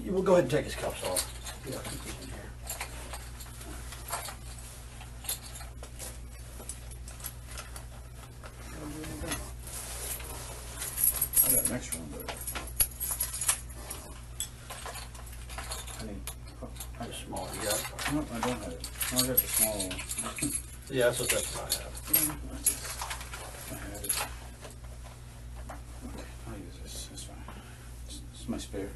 We'll go ahead and take his cuffs off. Yeah, I'll keep these in here. I got an extra one, but I need. How small you got? No, I don't have it. I got the small one. Yeah, that's what I have. I had it. Okay, I'll use this. That's fine. It's my spare.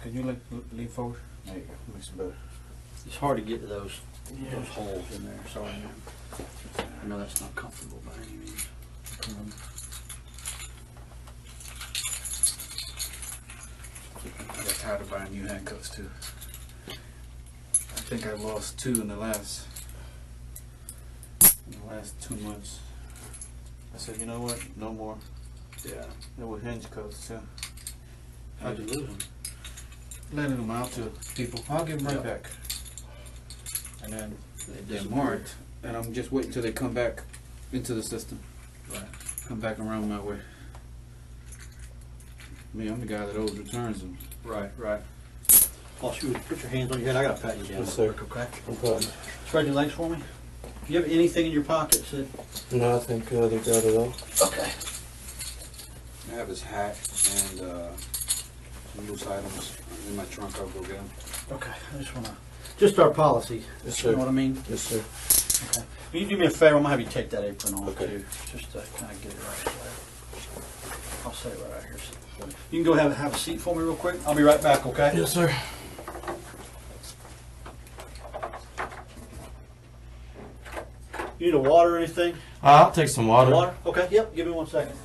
Can you lean forward? There you go. Makes it better. It's hard to get to those holes in there. Sorry. I know that's not comfortable by any means. I got tired of buying new handcuffs too. I think I lost 2 in the last 2 months. I said, you know what? No more. Yeah. They were hinge cuffs too. How'd you lose them? Lending them out to people. I'll give them right back. And then they're marked, and I'm just waiting till they come back into the system. Right. Come back around my way. Me, I'm the guy that always returns them. Right, right. Well, shoot, put your hands on your head. I gotta pat you down. Yes, sir. Okay. No problem. Spread your legs for me. Do you have anything in your pockets that? No, I think they got it all. Okay. I have his hat and some loose items in my trunk. I'll go get them. Okay. I just wanna. Just our policy. Yes, You sir. know what I mean? Yes, sir. Okay. Will you do me a favor? I'm gonna have you take that apron off Okay. too, just to kind of get it right. I'll set it right out here. You can go have a seat for me real quick. I'll be right back. Okay? Yes, sir. You need a water or anything? I'll take some water. Water? Okay. Yep. Give me 1 second.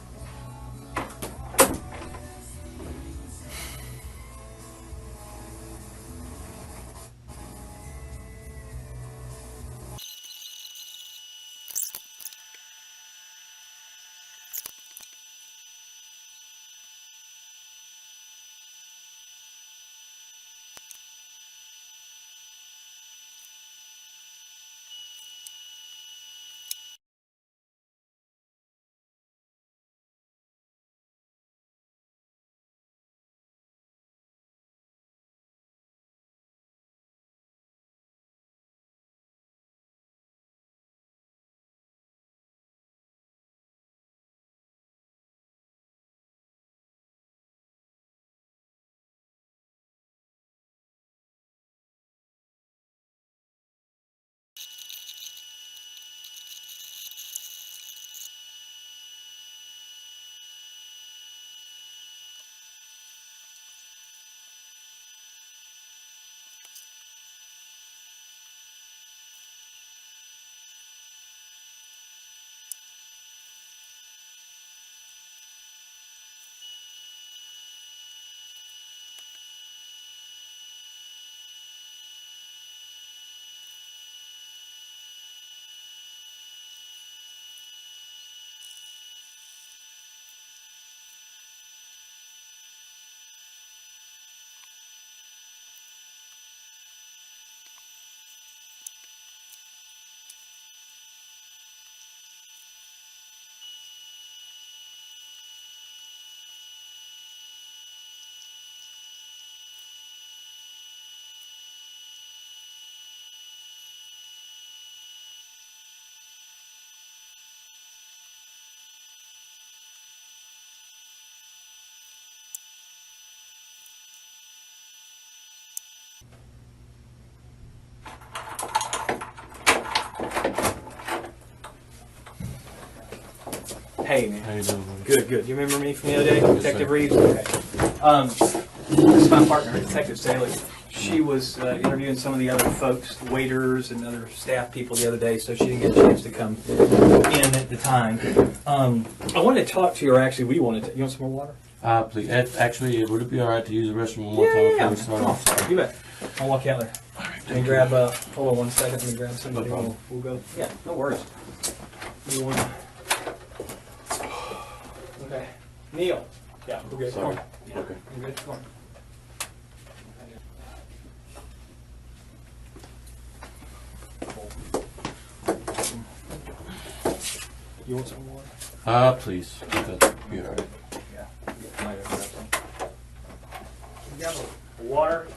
Hey, man. How you doing, man? Good, good. You remember me from the other day? Detective Reeves? Okay. This is my partner, Detective Staley. She was interviewing some of the other folks, waiters and other staff people the other day, so she didn't get a chance to come in at the time. I wanted to talk to you, or actually we wanted to. You want some more water? Please. Actually, would it be all right to use the restroom one more time before we start Come off? on. You bet. I'll walk you out there. Let me grab, hold on 1 second. Let me grab something. No problem. We'll go. Yeah, no worries. You want... Okay. Neil. Yeah, we're good. Sorry. Come on. Okay. You're good. Come on. You want some water? Please. That'd be alright. Yeah. Might have grabbed some. You got a water?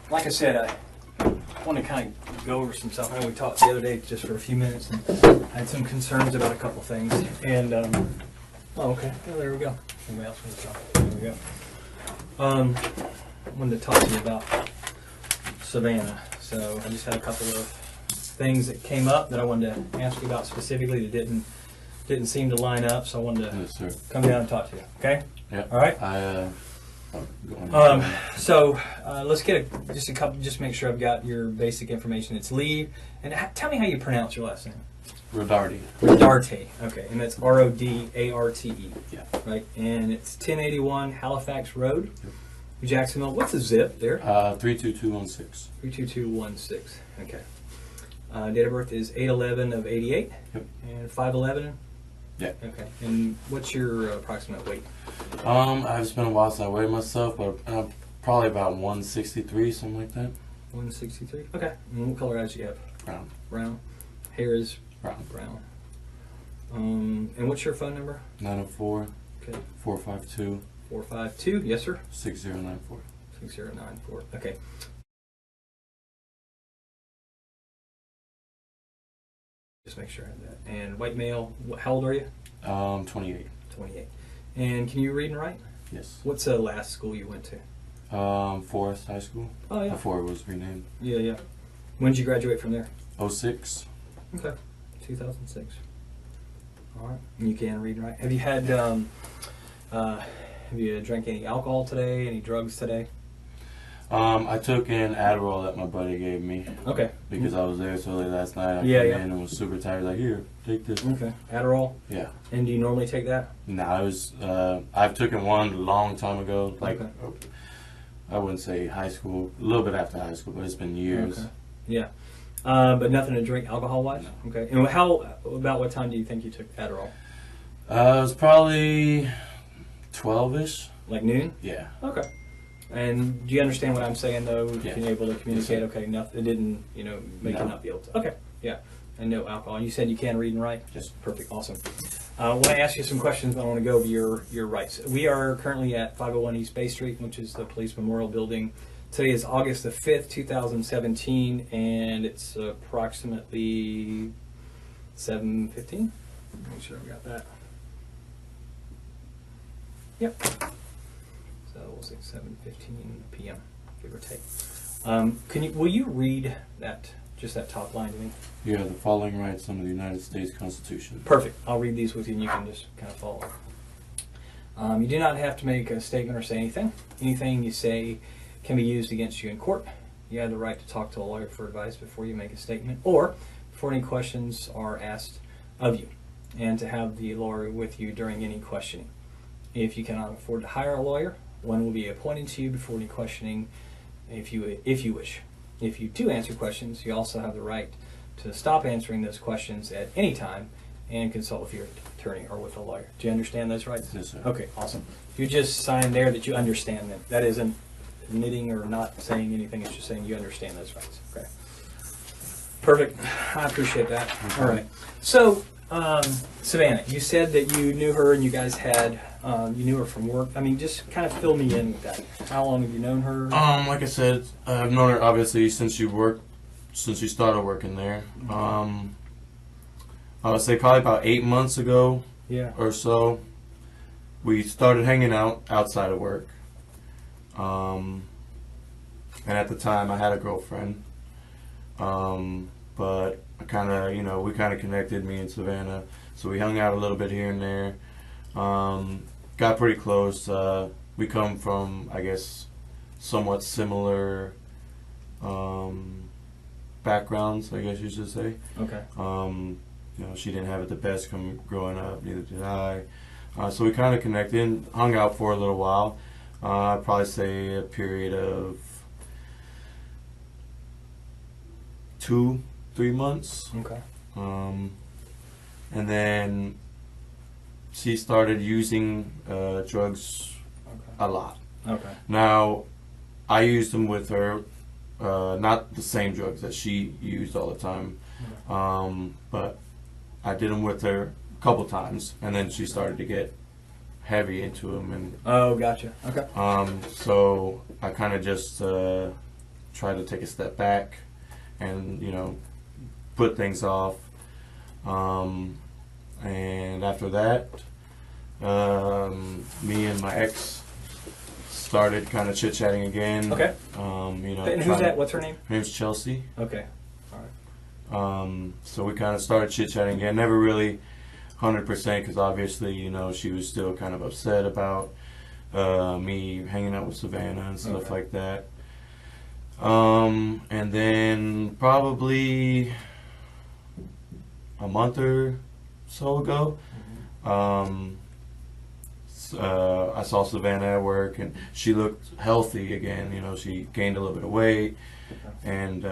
Like I said, I want to kind of go over some stuff. I know we talked the other day just for a few minutes, and I had some concerns about a couple things. And oh, okay, well, there we go. Anybody else want to talk? There we go. I wanted to talk to you about Savannah. So I just had a couple of things that came up that I wanted to ask you about specifically that didn't seem to line up. So I wanted to Yes, sir. come down and talk to you. Okay? Yeah. All right. Go on. So let's get just a couple. Just make sure I've got your basic information. It's Lee, and tell me how you pronounce your last name. Rodarte. Rodarte. Okay, and that's Rodarte. Yeah. Right, and it's 1081 Halifax Road, Jacksonville. What's the zip there? 32216. 32216. Okay. Date of birth is 8/11 of 88. Yep. And 5/11. Yeah. Okay. And what's your approximate weight? I've spent a while since I weighed myself, but probably about 163, something like that. 163. Okay. And what color eyes do you have? Brown. Brown. Hair is Brown. brown. And what's your phone number? 904 Okay. 452 452. Yes, sir. 6094. 6094. Okay. Just make sure I have that. And white male. How old are you? 28. 28. And can you read and write? Yes. What's the last school you went to? Forest High School. Oh yeah. Before it was renamed. Yeah, yeah. When did you graduate from there? 06. Okay. 2006. All right. And you can read and write. Have you had? Have you drank any alcohol today? Any drugs today? I took an Adderall that my buddy gave me Okay. because I was there so late last night. I Yeah, came yeah. in and was super tired. Like, here, take this. Okay. Adderall. Yeah. And do you normally take that? No, I was. I've taken one a long time ago. Like, Okay. I wouldn't say high school. A little bit after high school, but it's been years. Okay. Yeah. But nothing to drink alcohol wise? No. Okay. And about what time do you think you took Adderall? It was probably 12-ish. Like noon? Yeah. Okay. And do you understand what I'm saying though? Yeah. Being able to communicate, Yes, okay, nothing, it didn't, make you No. not be able to. Okay. Yeah. And no alcohol. And you said you can read and write? Yes. Perfect. Awesome. I want to ask you some questions, but I want to go over your rights. We are currently at 501 East Bay Street, which is the Police Memorial Building. Today is August the 5th, 2017, and it's approximately 7:15. Make sure I got that. Yep. So we'll say 7:15 p.m., give or take. Will you read just that top line to me? You have the following rights under the United States Constitution. Perfect. I'll read these with you, and you can just kind of follow. You do not have to make a statement or say anything. Anything you say can be used against you in court. You have the right to talk to a lawyer for advice before you make a statement or before any questions are asked of you, and to have the lawyer with you during any questioning. If you cannot afford to hire a lawyer, one will be appointed to you before any questioning if you wish. If you do answer questions, you also have the right to stop answering those questions at any time and consult with your attorney or with a lawyer. Do you understand those rights? Yes, sir. Okay, awesome. You just sign there that you understand them. That isn't admitting or not saying anything. It's just saying you understand those rights. Okay. Perfect. I appreciate that. All right. So, Savannah, you said that you knew her and you guys had, you knew her from work. I mean, just kind of fill me in with that. How long have you known her? Like I said, I've known her obviously since you started working there. I would say probably about 8 months ago Yeah. or so, we started hanging out outside of work. And at the time I had a girlfriend. But I kind of, we kind of connected, me and Savannah. So we hung out a little bit here and there. Got pretty close. we come from, I guess, somewhat similar backgrounds, I guess you should say. Okay. You know, she didn't have it the best growing up, neither did I. So we kind of connected, hung out for a little while. I'd probably say a period of 2-3 months. Okay. And then she started using drugs a lot. Okay. Now, I used them with her, not the same drugs that she used all the time, but I did them with her a couple times, and then she started to get heavy into them. And Oh, gotcha. Okay. so I kind of just tried to take a step back and, you know, put things off. And after that, me and my ex started kind of chit-chatting again. Okay. You know, And who's that? What's her name? Her name's Chelsea. Okay. All right. So we kind of started chit-chatting again. Never really 100% because obviously, you know, she was still kind of upset about me hanging out with Savannah and stuff like that. And then probably a month or so ago, I saw Savannah at work, and she looked healthy again. You know, she gained a little bit of weight, and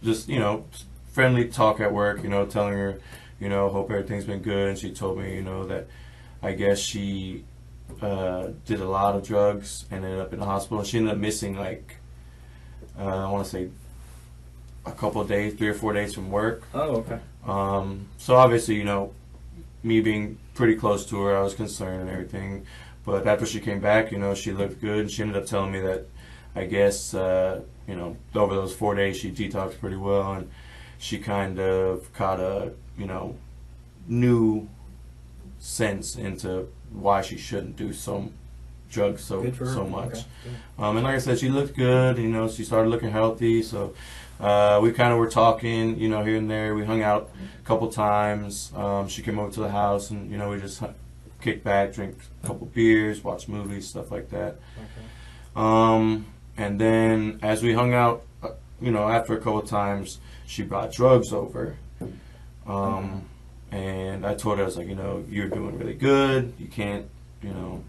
just, you know, friendly talk at work. You know, telling her, you know, hope everything's been good. And she told me, you know, that I guess she did a lot of drugs and ended up in the hospital. She ended up missing, like, I want to say a couple of days, 3 or 4 days from work. Oh, okay. So obviously, you know, me being pretty close to her, I was concerned and everything. But after she came back, you know, she looked good. And she ended up telling me that, I guess, you know, over those 4 days, she detoxed pretty well. And she kind of caught a, you know, new sense into why she shouldn't do drugs so much. Okay. And like I said, she looked good. You know, she started looking healthy. So we kind of were talking, you know, here and there. We hung out a couple times. She came over to the house, and, you know, we just kicked back, drank a couple beers, watched movies, stuff like that. Okay. And then as we hung out, you know, after a couple times, she brought drugs over. And I told her, I was like, you know, you're doing really good. You can't, you know,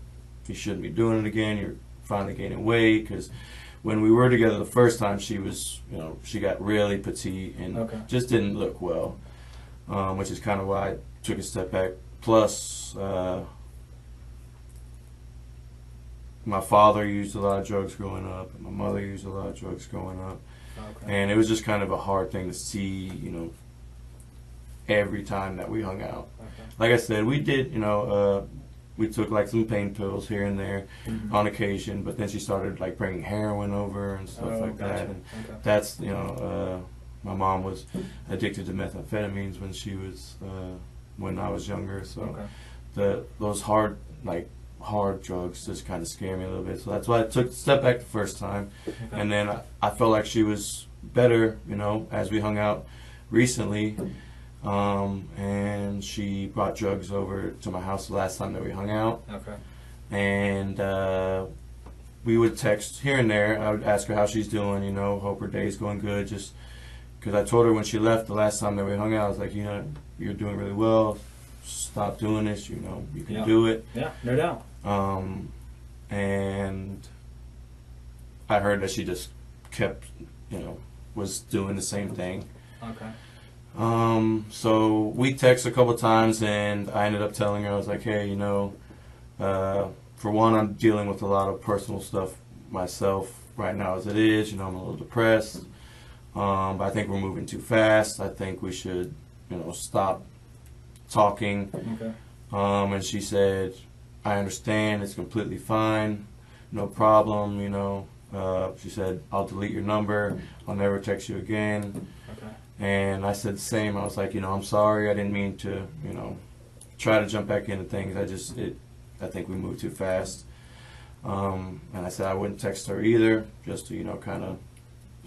you shouldn't be doing it again. You're finally gaining weight. Because when we were together the first time, she was, you know, she got really petite and just didn't look well, which is kind of why I took a step back. Plus, my father used a lot of drugs growing up, and my mother used a lot of drugs growing up. Okay. And it was just kind of a hard thing to see, you know, every time that we hung out. Okay. Like I said, we did, you know, we took like some pain pills here and there on occasion, but then she started like bringing heroin over and stuff like that. And that's, you know, my mom was addicted to methamphetamines when she was, when I was younger. So those hard drugs just kind of scare me a little bit. So that's why I took a step back the first time. And then I felt like she was better, you know, as we hung out recently. And she brought drugs over to my house the last time that we hung out. Okay. And we would text here and there. I would ask her how she's doing, you know, hope her day's going good. Just because I told her when she left the last time that we hung out, I was like, you know, you're doing really well. Stop doing this, you know, you can do it. Yeah, no doubt. And I heard that she just kept, you know, was doing the same thing. Okay. So we texted a couple times, and I ended up telling her, I was like, hey, you know, for one, I'm dealing with a lot of personal stuff myself right now as it is. You know, I'm a little depressed. But I think we're moving too fast. I think we should, you know, stop talking. Okay. And she said, I understand, it's completely fine, no problem, you know. She said, I'll delete your number, I'll never text you again. Okay. And I said the same. I was like, you know, I'm sorry, I didn't mean to, you know, try to jump back into things. I think we moved too fast. And I said I wouldn't text her either, just to, you know, kind of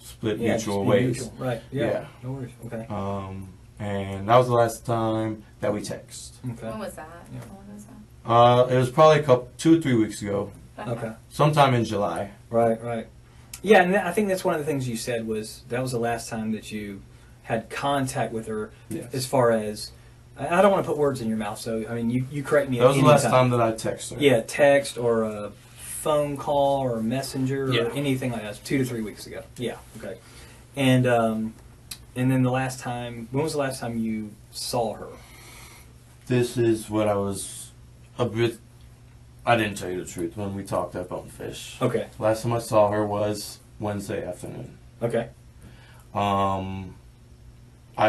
split mutual ways. Mutual. Right. Yeah. No worries. Okay. And that was the last time that we text. Okay. When was that? Yeah. When was that? It was probably 2 or 3 weeks ago, Okay. sometime in July. Right. Yeah, and I think that's one of the things you said was that was the last time that you had contact with her. Yes. As far as, I don't want to put words in your mouth, so I mean you correct me. That was at the any last time that I texted her. Yeah, text or a phone call or a messenger Yeah. or anything like that. 2 to 3 weeks ago. Yeah. Okay. And then the last time, when was the last time you saw her? This is what I was a bit. I didn't tell you the truth when we talked at Bonefish. Okay. Last time I saw her was Wednesday afternoon. Okay. I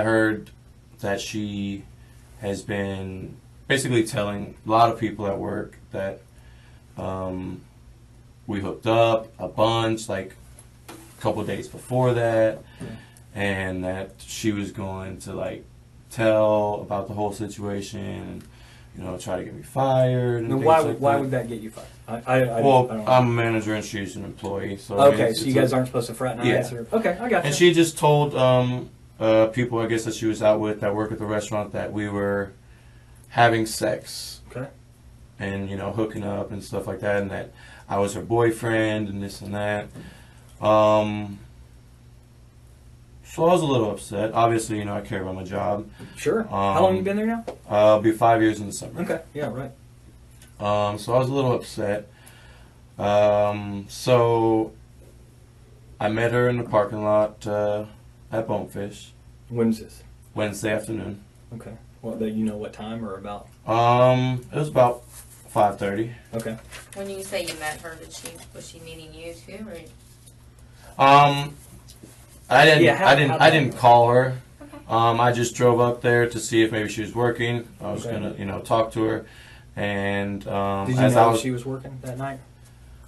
heard that she has been basically telling a lot of people at work that we hooked up a bunch, like a couple days before that, and that she was going to like tell about the whole situation and, you know, try to get me fired. And Now, things why like why that. would that get you fired? I Well, don't know. I'm a manager and she's an employee. So I mean, Okay, it's so you a- guys aren't supposed to fraternize? Yeah. Or, okay, I got you. And she just told people, I guess, that she was out with that work at the restaurant that we were having sex Okay. and, you know, hooking up and stuff like that, and that I was her boyfriend and this and that. So I was a little upset. Obviously, you know, I care about my job. Sure. How long you been there now? I'll be 5 years in the summer. Okay, yeah, right. So I was a little upset. So I met her in the parking lot at Bonefish When's this? Wednesday afternoon. Okay. Well, do you know what time or about? It was about 5:30. Okay. When you say you met her, was she meeting you too, or? I didn't. Yeah, I didn't call her. Okay. I just drove up there to see if maybe she was working. I was Okay. gonna, you know, talk to her, and Did you as know I was, she was working that night?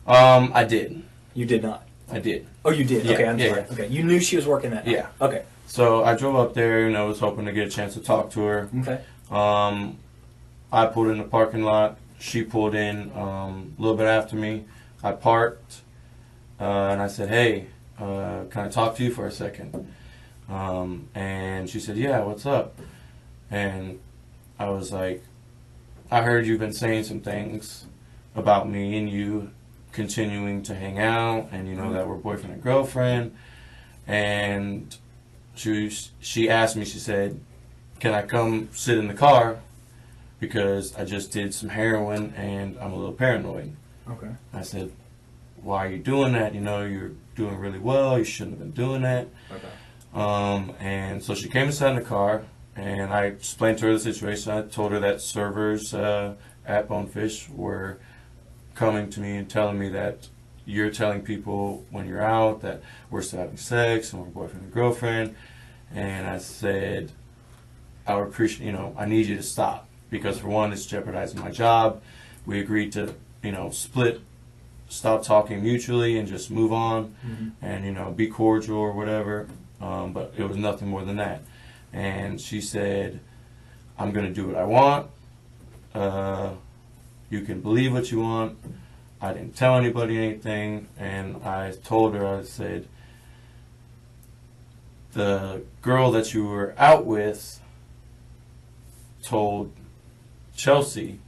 I did. You did not. I did. Oh, you did. Yeah, Okay, I'm yeah, sorry. yeah. Okay, you knew she was working that night. Yeah. Okay. So I drove up there, and I was hoping to get a chance to talk to her. Okay. I pulled in the parking lot. She pulled in a little bit after me. I parked, and I said, "Hey, can I talk to you for a second?" And she said, "Yeah, what's up?" And I was like, "I heard you've been saying some things about me and you continuing to hang out, and you know that we're boyfriend and girlfriend." And she asked me, she said, "Can I come sit in the car? Because I just did some heroin and I'm a little paranoid." Okay. I said, "Why are you doing that? You know, you're doing really well. You shouldn't have been doing that." Okay. And so she came and sat in the car, and I explained to her the situation. I told her that servers at Bonefish were coming to me and telling me that you're telling people when you're out that we're still having sex and we're boyfriend and girlfriend. And I said, "I would appreciate, you know, I need you to stop, because for one, it's jeopardizing my job. We agreed to, you know, stop talking mutually and just move on, and, you know, be cordial or whatever." But it was nothing more than that. And she said, "I'm going to do what I want. You can believe what you want. I didn't tell anybody anything." And I told her, I said, "The girl that you were out with told Chelsea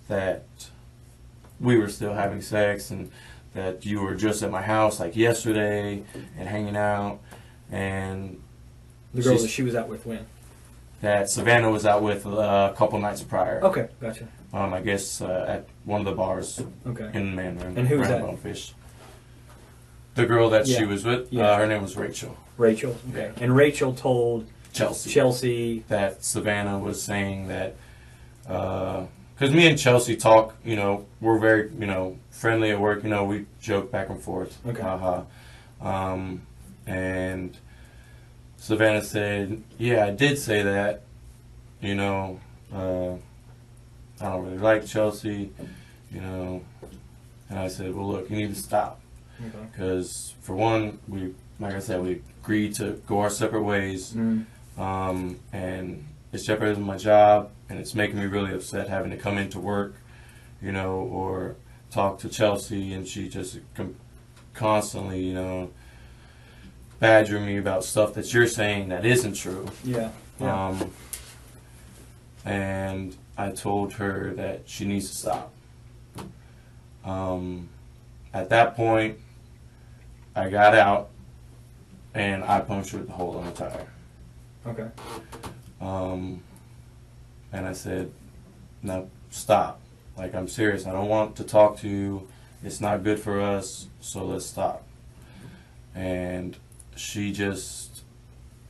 that we were still having sex and that you were just at my house like yesterday and hanging out, and The girl she's- that she was out with when? that Savannah was out with a couple nights prior. Okay, gotcha. I guess at one of the bars Okay. in Mandarin. And who was around that? Bonefish. The girl that Yeah. she was with, Yeah. her name was Rachel. Rachel. Okay. And Rachel told Chelsea. Chelsea. That Savannah was saying that, because me and Chelsea talk, you know, we're very, you know, friendly at work, you know, we joke back and forth. Okay. Haha. And Savannah said, "Yeah, I did say that, you know, I don't really like Chelsea, you know." And I said, "Well, look, you need to stop. Okay. Because for one, like I said, we agreed to go our separate ways. And it's jeopardizing my job, and it's making me really upset having to come into work, you know, or talk to Chelsea, and she just constantly, you know, badgering me about stuff that you're saying that isn't true." Yeah. Yeah. And I told her that she needs to stop. At that point, I got out and I punctured the hole in the tire. Okay. And I said, "No, stop. Like, I'm serious. I don't want to talk to you. It's not good for us, so let's stop." And she just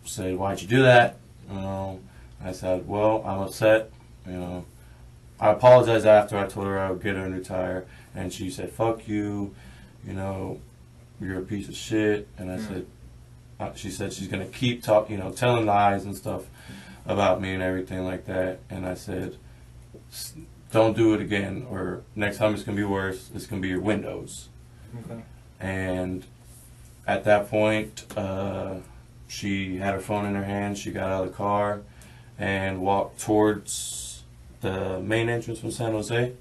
said, "Why'd you do that?" I said, "Well, I'm upset. I apologized after. I told her I would get her a new tire, and she said, 'Fuck you. You're a piece of shit.'" And I said, she said she's gonna keep telling lies and stuff about me and everything like that. And I said, "Don't do it again, or next time it's gonna be worse. It's gonna be your windows." Okay. And at that point, she had her phone in her hand. She got out of the car and walked towards the main entrance from San Jose.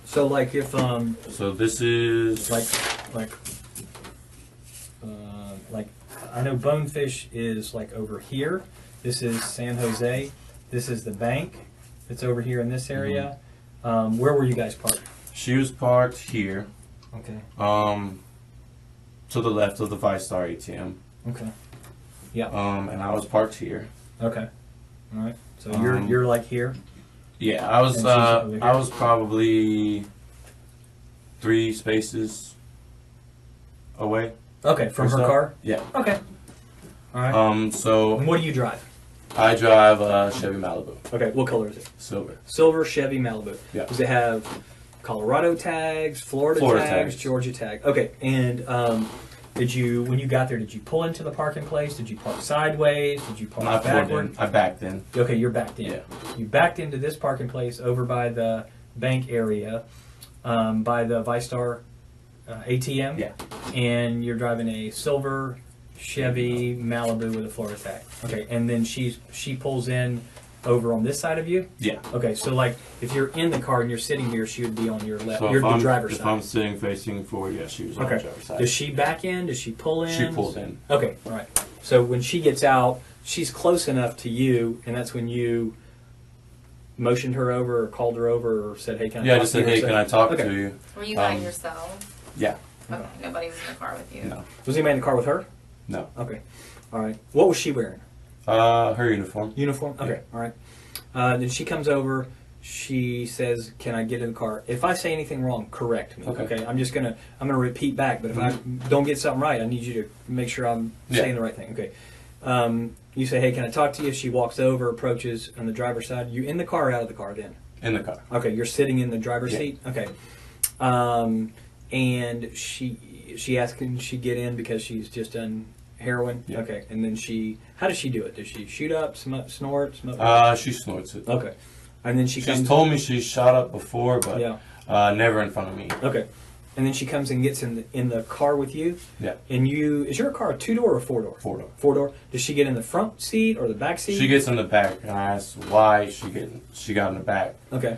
So like if So this is like I know Bonefish is like over here. This is San Jose. This is the bank. It's over here in this area. Where were you guys parked? She was parked here, Okay. to the left of the 5-star ATM. Okay. Yeah. And I was parked here. Okay. All right. So Um, you're like here. Yeah, I was And she's over here? I was probably 3 spaces away. Okay, from or her so. car. Yeah. Okay. All right. So And what do you drive? I drive a Chevy Malibu, Okay. What color is it? silver. Silver Chevy Malibu. Yeah. Does it have Colorado tags, Florida tags, tags. Georgia tag? Okay. And when you got there, did you pull into the parking place? Did you park sideways? Did you park I pulled backward? in. I backed in. Okay, you're backed in. Yeah. You backed into this parking place over by the bank area, by the ViStar ATM. Yeah. And you're driving a silver Chevy Malibu with a Florida tag. Okay, and then she pulls in over on this side of you. Yeah. Okay, so like if you're in the car and you're sitting here, she would be on your left. So You're if the I'm, driver's if side. I'm sitting facing forward, yeah, she was on the Okay. driver's side. Does she back in? Does she pull in? She pulled in. Okay, all right. So when she gets out, she's close enough to you, and that's when you motioned her over or called her over or said, "Hey, can I Yeah, I talk just to you?" said, "Hey, or can I talk Okay. to you?" Were you by Um, yourself? Yeah. Okay. Nobody was in the car with you. No. Was anybody in the car with her? No. Okay. All right. What was she wearing? Her uniform. Uniform? Okay. All right. Then she comes over. She says, "Can I get in the car?" If I say anything wrong, correct me. Okay. I'm gonna repeat back. But if I don't get something right, I need you to make sure I'm saying the right thing. Okay. You say, "Hey, can I talk to you?" She walks over, approaches on the driver's side. You in the car or out of the car then? In the car. Okay. You're sitting in the driver's Yeah. seat. Okay. And she asks, can she get in because she's just done heroin? Yeah. Okay. And then how does she do it? Does she shoot up, snort, smoke? She snorts it. Okay. And then she She's comes. told me she's shot up before, but Yeah. never in front of me. Okay. And then she comes and gets in the car with you. Yeah. And is your car a 2-door or a 4-door? 4-door. 4-door. Does she get in the front seat or the back seat? She gets in the back, and I asked why she got in the back. Okay.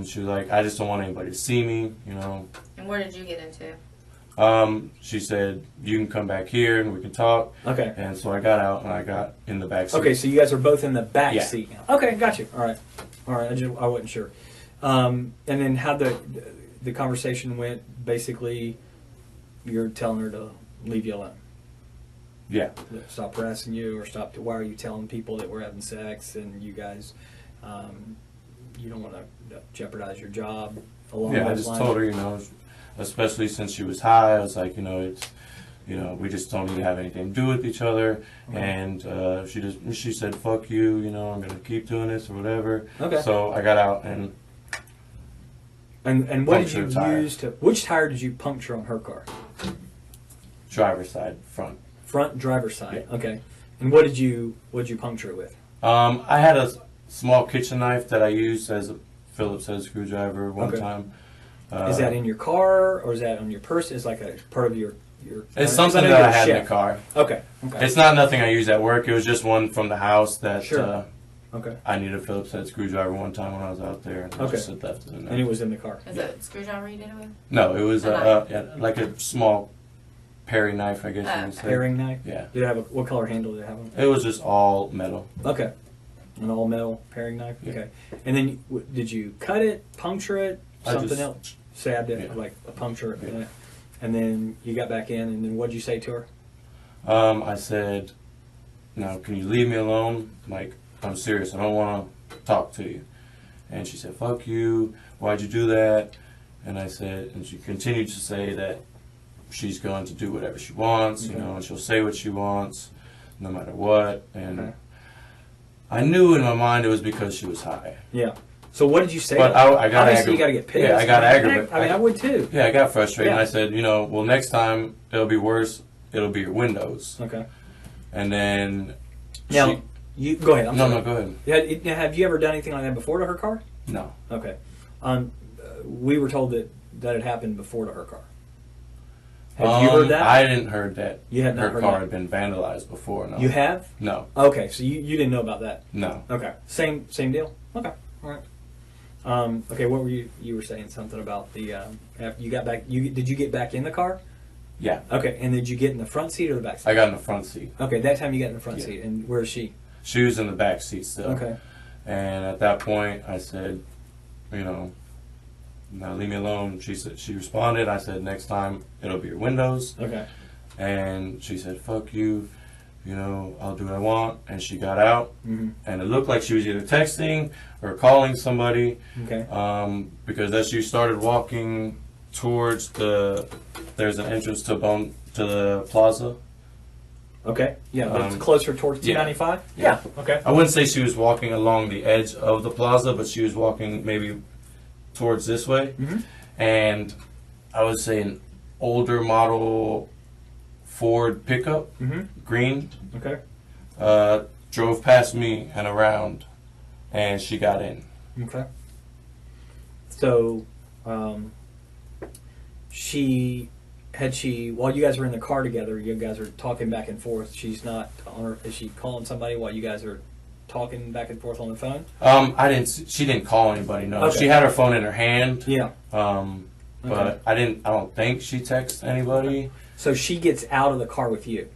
She was like, "I just don't want anybody to see me," And where did you get into? She said, "You can come back here and we can talk." Okay. And so I got out and I got in the back seat. Okay. So you guys are both in the back Yeah. seat now. Okay. Got you. All right. All right. I wasn't sure. And then how the conversation went. Basically, you're telling her to leave you alone. Yeah. Stop harassing you, or stop. Why are you telling people that we're having sex and you guys, you don't want to jeopardize your job along Yeah, I those just lines? told her, especially since she was high, I was like, it's, we just don't need to have anything to do with each other. Okay. And she said, "Fuck you, I'm going to keep doing this or whatever." Okay. So I got out and And what did you punctured tire. use to? Which tire did you puncture on her car? driver's side, front. Front driver's side. Yeah. Okay. And what did you puncture it with? I had a small kitchen knife that I used as a Phillips head screwdriver one Okay. time. Is that in your car or is that on your purse? Is like a part of your? It's something know that you're I a had in chef. the car. Okay. Okay. It's not nothing I use at work. It was just one from the house that Sure. Okay. I needed a Phillips head screwdriver one time when I was out there. And I Okay. just left it in there. And it was in the car. Is it a screwdriver you did it with? No, it was A knife? like a small Perry knife, I guess you would say. Paring knife. Yeah. Did it have what color handle did it have on? It was just all metal. Okay. An all metal paring knife. Yeah. Okay. And then did you cut it, puncture it, I something just else? Stabbed it, yeah. like a puncture. Yeah. And then you got back in, and then what did you say to her? I said, "Now, can you leave me alone? Like, I'm serious. I don't want to talk to you." And she said, "Fuck you. Why'd you do that?" And I said, and she continued to say that she's going to do whatever she wants, you know, and she'll say what she wants, no matter what. And I knew in my mind it was because she was high. Yeah. So what did you say? But I got obviously you got to get pissed. Yeah, I got aggravated. I mean, I would too. Yeah, I got frustrated. Yeah. And I said, you know, well, next time it'll be worse. It'll be your windows. Okay. And then Now, you go ahead. I'm sorry. No, go ahead. Yeah, have you ever done anything like that before to her car? No. Okay. We were told that it happened before to her car. Have you heard that? I didn't heard that. You had not her heard car that. had been vandalized before. No. You have? No. Okay, so you didn't know about that. No. Okay. Same deal. Okay. All right. Okay. What were you were saying something about the after you got back? Did you get back in the car? Yeah. Okay. And did you get in the front seat or the back seat? I got in the front seat. Okay. That time you got in the front Yeah. seat. And where is she? She was in the back seat still. Okay. And at that point, I said, you know, now leave me alone. She responded. I said, next time it'll be your windows. Okay. And she said, fuck you. You know, I'll do what I want. And she got out. Mm-hmm. And it looked like she was either texting or calling somebody. Okay. Because as she started walking towards there's an entrance to the plaza. Okay. Yeah. That's Um, closer towards 295. Yeah. Okay. I wouldn't say she was walking along the edge of the plaza, but she was walking maybe towards this way. Mm-hmm. And I would say an older model Ford pickup, Mm-hmm. green, Okay. drove past me and around, and she got in. Okay. So, while you guys were in the car together, you guys are talking back and forth. She's not on her. Is she calling somebody while you guys are talking back and forth on the phone? She didn't call anybody. No, Okay. she had her phone in her hand. Yeah. But I don't think she texted anybody. So she gets out of the car with you,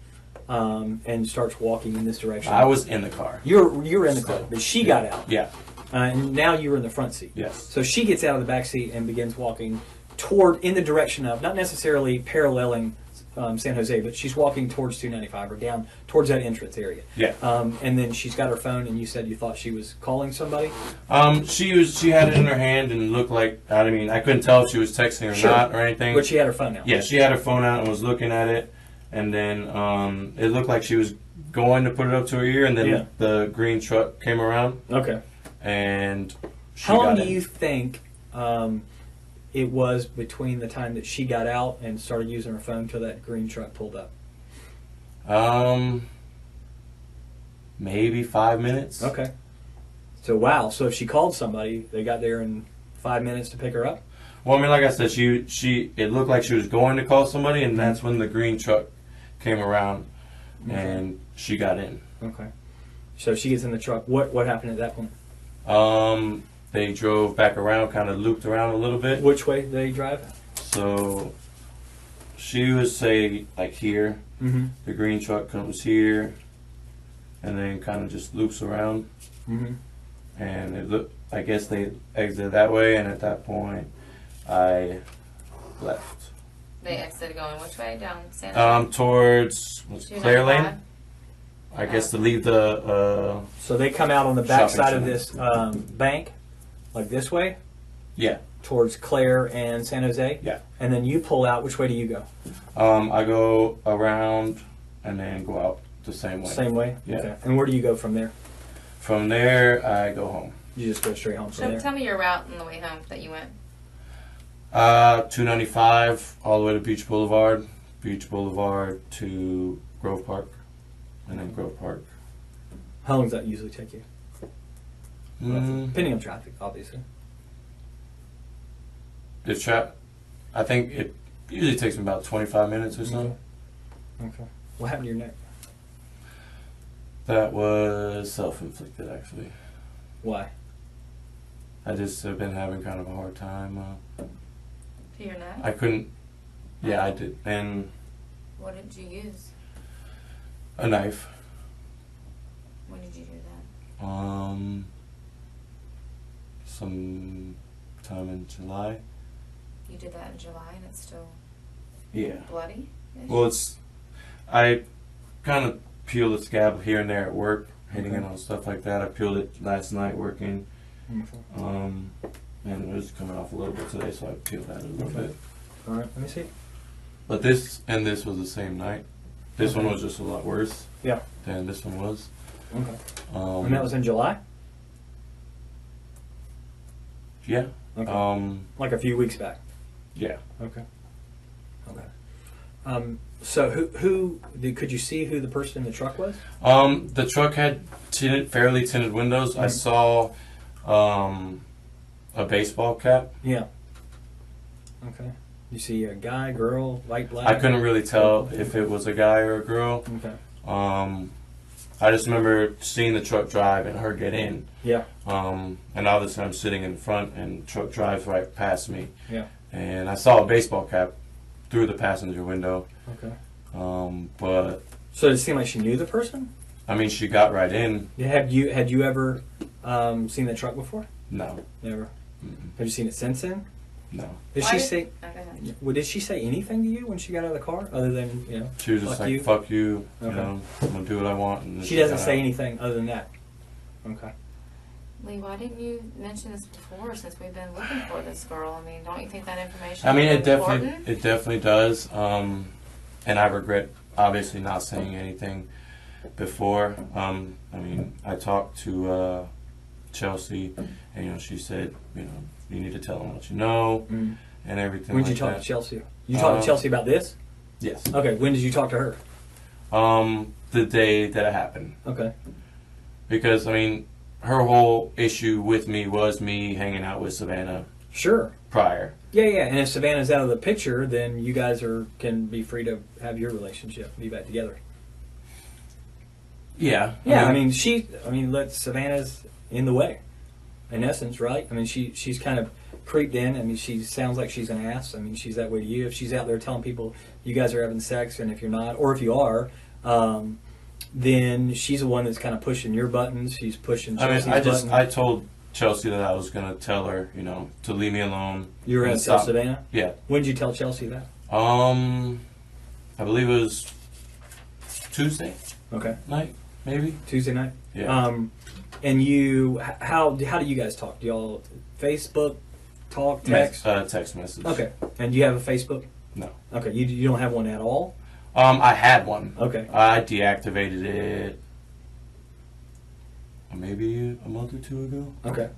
and starts walking in this direction. I was in the car. You're in the car, but she got out. Yeah. And now you're in the front seat. Yes. So she gets out of the back seat and begins walking in the direction of, not necessarily paralleling San Jose, but she's walking towards 295 or down towards that entrance area. Yeah. And then she's got her phone, and you said you thought she was calling somebody. She had it in her hand and looked like, I mean, I couldn't tell if she was texting or Sure. not or anything. But she had her phone out. Yeah, she had her phone out and was looking at it, and then it looked like she was going to put it up to her ear, and then Yeah. the green truck came around, Okay. and she How long got do in. you think it was between the time that she got out and started using her phone till that green truck pulled up? Maybe 5 minutes. Okay. So wow. So if she called somebody, they got there in 5 minutes to pick her up. Well, I mean, like I said, it looked like she was going to call somebody, and that's when the green truck came around, and she got in. Okay. So she gets in the truck. What happened at that point? They drove back around, kind of looped around a little bit. Which way did they drive? So she would say like here. Mm-hmm. The green truck comes here, and then kind of just loops around. Mm-hmm. And I guess they exited that way, and at that point, I left. They exited going which way? Down San Jose? Towards Claire 295? Lane. I guess to leave the. So they come out on the back Shopping side of center. this bank, like this way, Yeah. towards Claire and San Jose. Yeah. And then you pull out. Which way do you go? I go around and then go out the same way. Same way. Yeah. Okay. And where do you go from there? From there, I go home. You just go straight home from So there. tell me your route on the way home that you went. 295 all the way to Beach Boulevard to Grove Park, and then Grove Park. How long does that usually take you? Mm, Depending on traffic, obviously. I think it usually takes me about 25 minutes or so. Okay. What happened to your neck? That was self-inflicted, actually. Why? I just have been having kind of a hard time. To your neck? I couldn't. Yeah, I did. And What did you use? a knife. When did you do Some time in July. You did that in July and it's still Yeah. bloody? Well, I kind of peel the scab here and there at work, hitting it on stuff like that. I peeled it last night working. And it was coming off a little bit today, so I peeled that a little bit. All right, let me see. But this and this was the same night. This one was just a lot worse. Yeah. Than this one was. Okay. And that was in July? Yeah. Okay. Like a few weeks back. Yeah. Okay. Okay. So who could you see who the person in the truck was? The truck had fairly tinted windows. I saw a baseball cap. Yeah. Okay. You see a guy, girl, white, black? I couldn't really tell if it was a guy or a girl. Okay. I just remember seeing the truck drive and her get in. Yeah. And obviously I'm sitting in front and the truck drives right past me. Yeah. And I saw a baseball cap through the passenger window. Okay. But so did it seem like she knew the person? I mean, she got right in. Had you ever seen the truck before? No. Never. Mm-mm. Have you seen it since then? No. Did Why she did- say? Oh, go ahead. Well, did she say anything to you when she got out of the car, other than She was just fuck like, you? "Fuck you," you Okay. know. I'm gonna do what I want. And She doesn't got say out. anything other than that. Okay. Lee, why didn't you mention this before since we've been looking for this girl? I mean, don't you think that information I mean, is it definitely, important? it definitely does. And I regret obviously not saying anything before. I mean, I talked to Chelsea, and she said, you need to tell them what you know and everything. When did like you talk that. to Chelsea? You talked to Chelsea about this? Yes. Okay. When did you talk to her? The day that it happened. Okay. Because I mean, her whole issue with me was me hanging out with Savannah Sure. prior. Yeah, yeah. And if Savannah's out of the picture, then you guys can be free to have your relationship, be back together. Yeah. Yeah. I mean, Savannah's in the way, in essence, right? I mean, she's kind of creeped in. I mean, she sounds like she's an ass. I mean, she's that way to you. If she's out there telling people you guys are having sex, and if you're not, or if you are, then she's the one that's kind of pushing your buttons. She's pushing Chelsea's buttons. I told Chelsea that I was gonna tell her, to leave me alone. You were and going to tell stop. Savannah? Yeah. When did you tell Chelsea that? I believe it was Tuesday Okay. night, maybe. Tuesday night? Yeah. And you, how do you guys talk? Do y'all Facebook talk, text? Text message. Okay. And do you have a Facebook? No. Okay. You don't have one at all? I had one. Okay. I deactivated it maybe a month or two ago. Okay.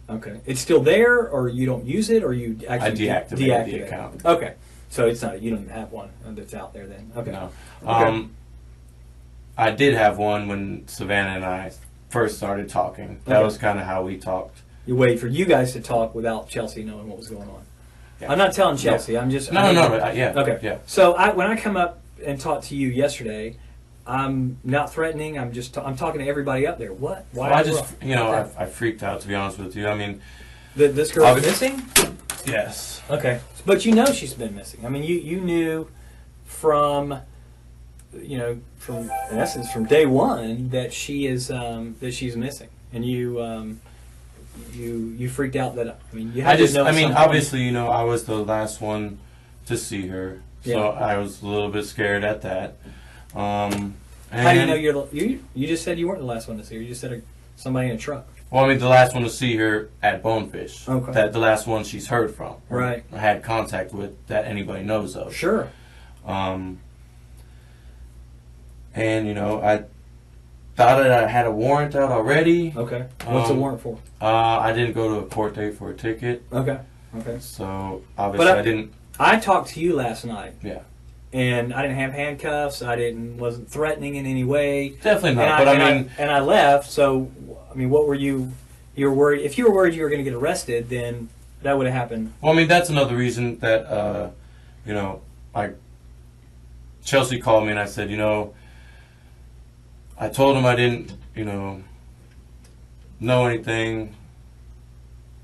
Okay. It's still there, or you don't use it, or you actually I deactivated the account. Okay. So it's not, you don't even have one that's out there then. Okay. No. Okay. I did have one when Savannah and I first started talking. That Okay. was kind of how we talked. You wait for you guys to talk without Chelsea knowing what was going on. Yeah. I'm not telling Chelsea. I'm just No. Yeah. Okay. Yeah. So when I come up and talk to you yesterday, I'm not threatening. I'm just I'm talking to everybody up there. What? Why? Well, I just, I freaked out, to be honest with you. I mean, This girl's missing? yes. Okay. But she's been missing. I mean, you knew from in essence from day one that she's missing, and you freaked out that you had to know. Obviously, I was the last one to see her, so Yeah. I was a little bit scared at that. How do you know you just said you weren't the last one to see her? You just said somebody in a truck. Well, the last one to see her at Bonefish. Okay. The last one she's heard from. or Right. had contact with that anybody knows of. Sure. And I thought that I had a warrant out already. Okay. What's the warrant for? I didn't go to a court date for a ticket, Okay. Okay. so obviously I didn't. I talked to you last night, Yeah, and I didn't have handcuffs. Wasn't threatening in any way. definitely not. And I left. So, what were you? You were worried. If you were worried you were going to get arrested, then that would have happened. Well, that's another reason that Chelsea called me and I said, I told him I didn't, know anything.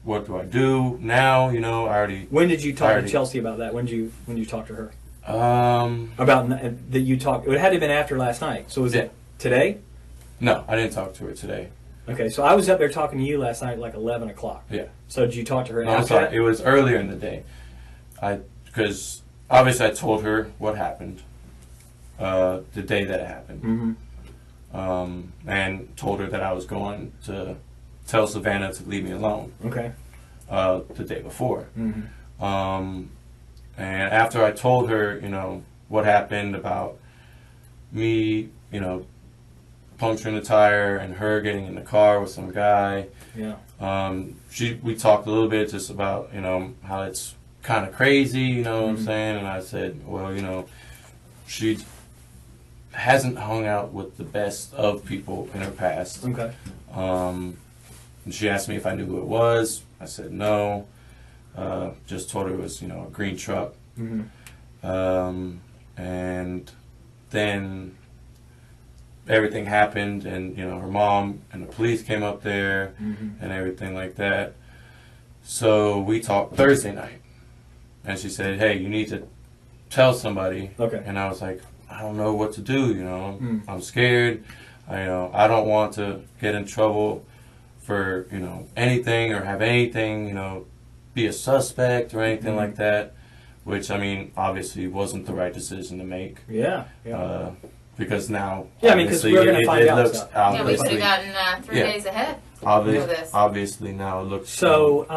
What do I do now? I already. When did you talk to Chelsea about that? When did you talk to her About that you talked? It had to have been after last night. So was it today? No, I didn't talk to her today. Okay, so I was up there talking to you last night at like 11 o'clock. Yeah. So did you talk to her No, I'm after sorry. that? It was earlier in the day. Because obviously I told her what happened the day that it happened. Mm-hmm. And told her that I was going to tell Savannah to leave me alone Okay. the day before. Mm-hmm. And after I told her, you know, what happened about me, you know, puncturing the tire and her getting in the car with some guy. Yeah. We talked a little bit just about, you know, how it's kind of crazy, you know what I'm saying? And I said, well, you know, she hasn't hung out with the best of people in her past. Okay. And she asked me if I knew who it was. I said no. Just told her it was, you know, a green truck. Mm-hmm. And then everything happened, and you know, her mom and the police came up there and everything like that. So we talked Thursday night, and she said, hey, you need to tell somebody. Okay. And I was like, I don't know what to do, you know. I'm scared. You know, I don't want to get in trouble for, you know, anything or have anything, you know, be a suspect or anything like that, which, I mean, obviously wasn't the right decision to make. Yeah. Yeah. Because now, Yeah, I mean, 'cause we're gonna find out looks stuff. Yeah, we obviously, could have gotten 3 days ahead. this. Obviously now it looks So,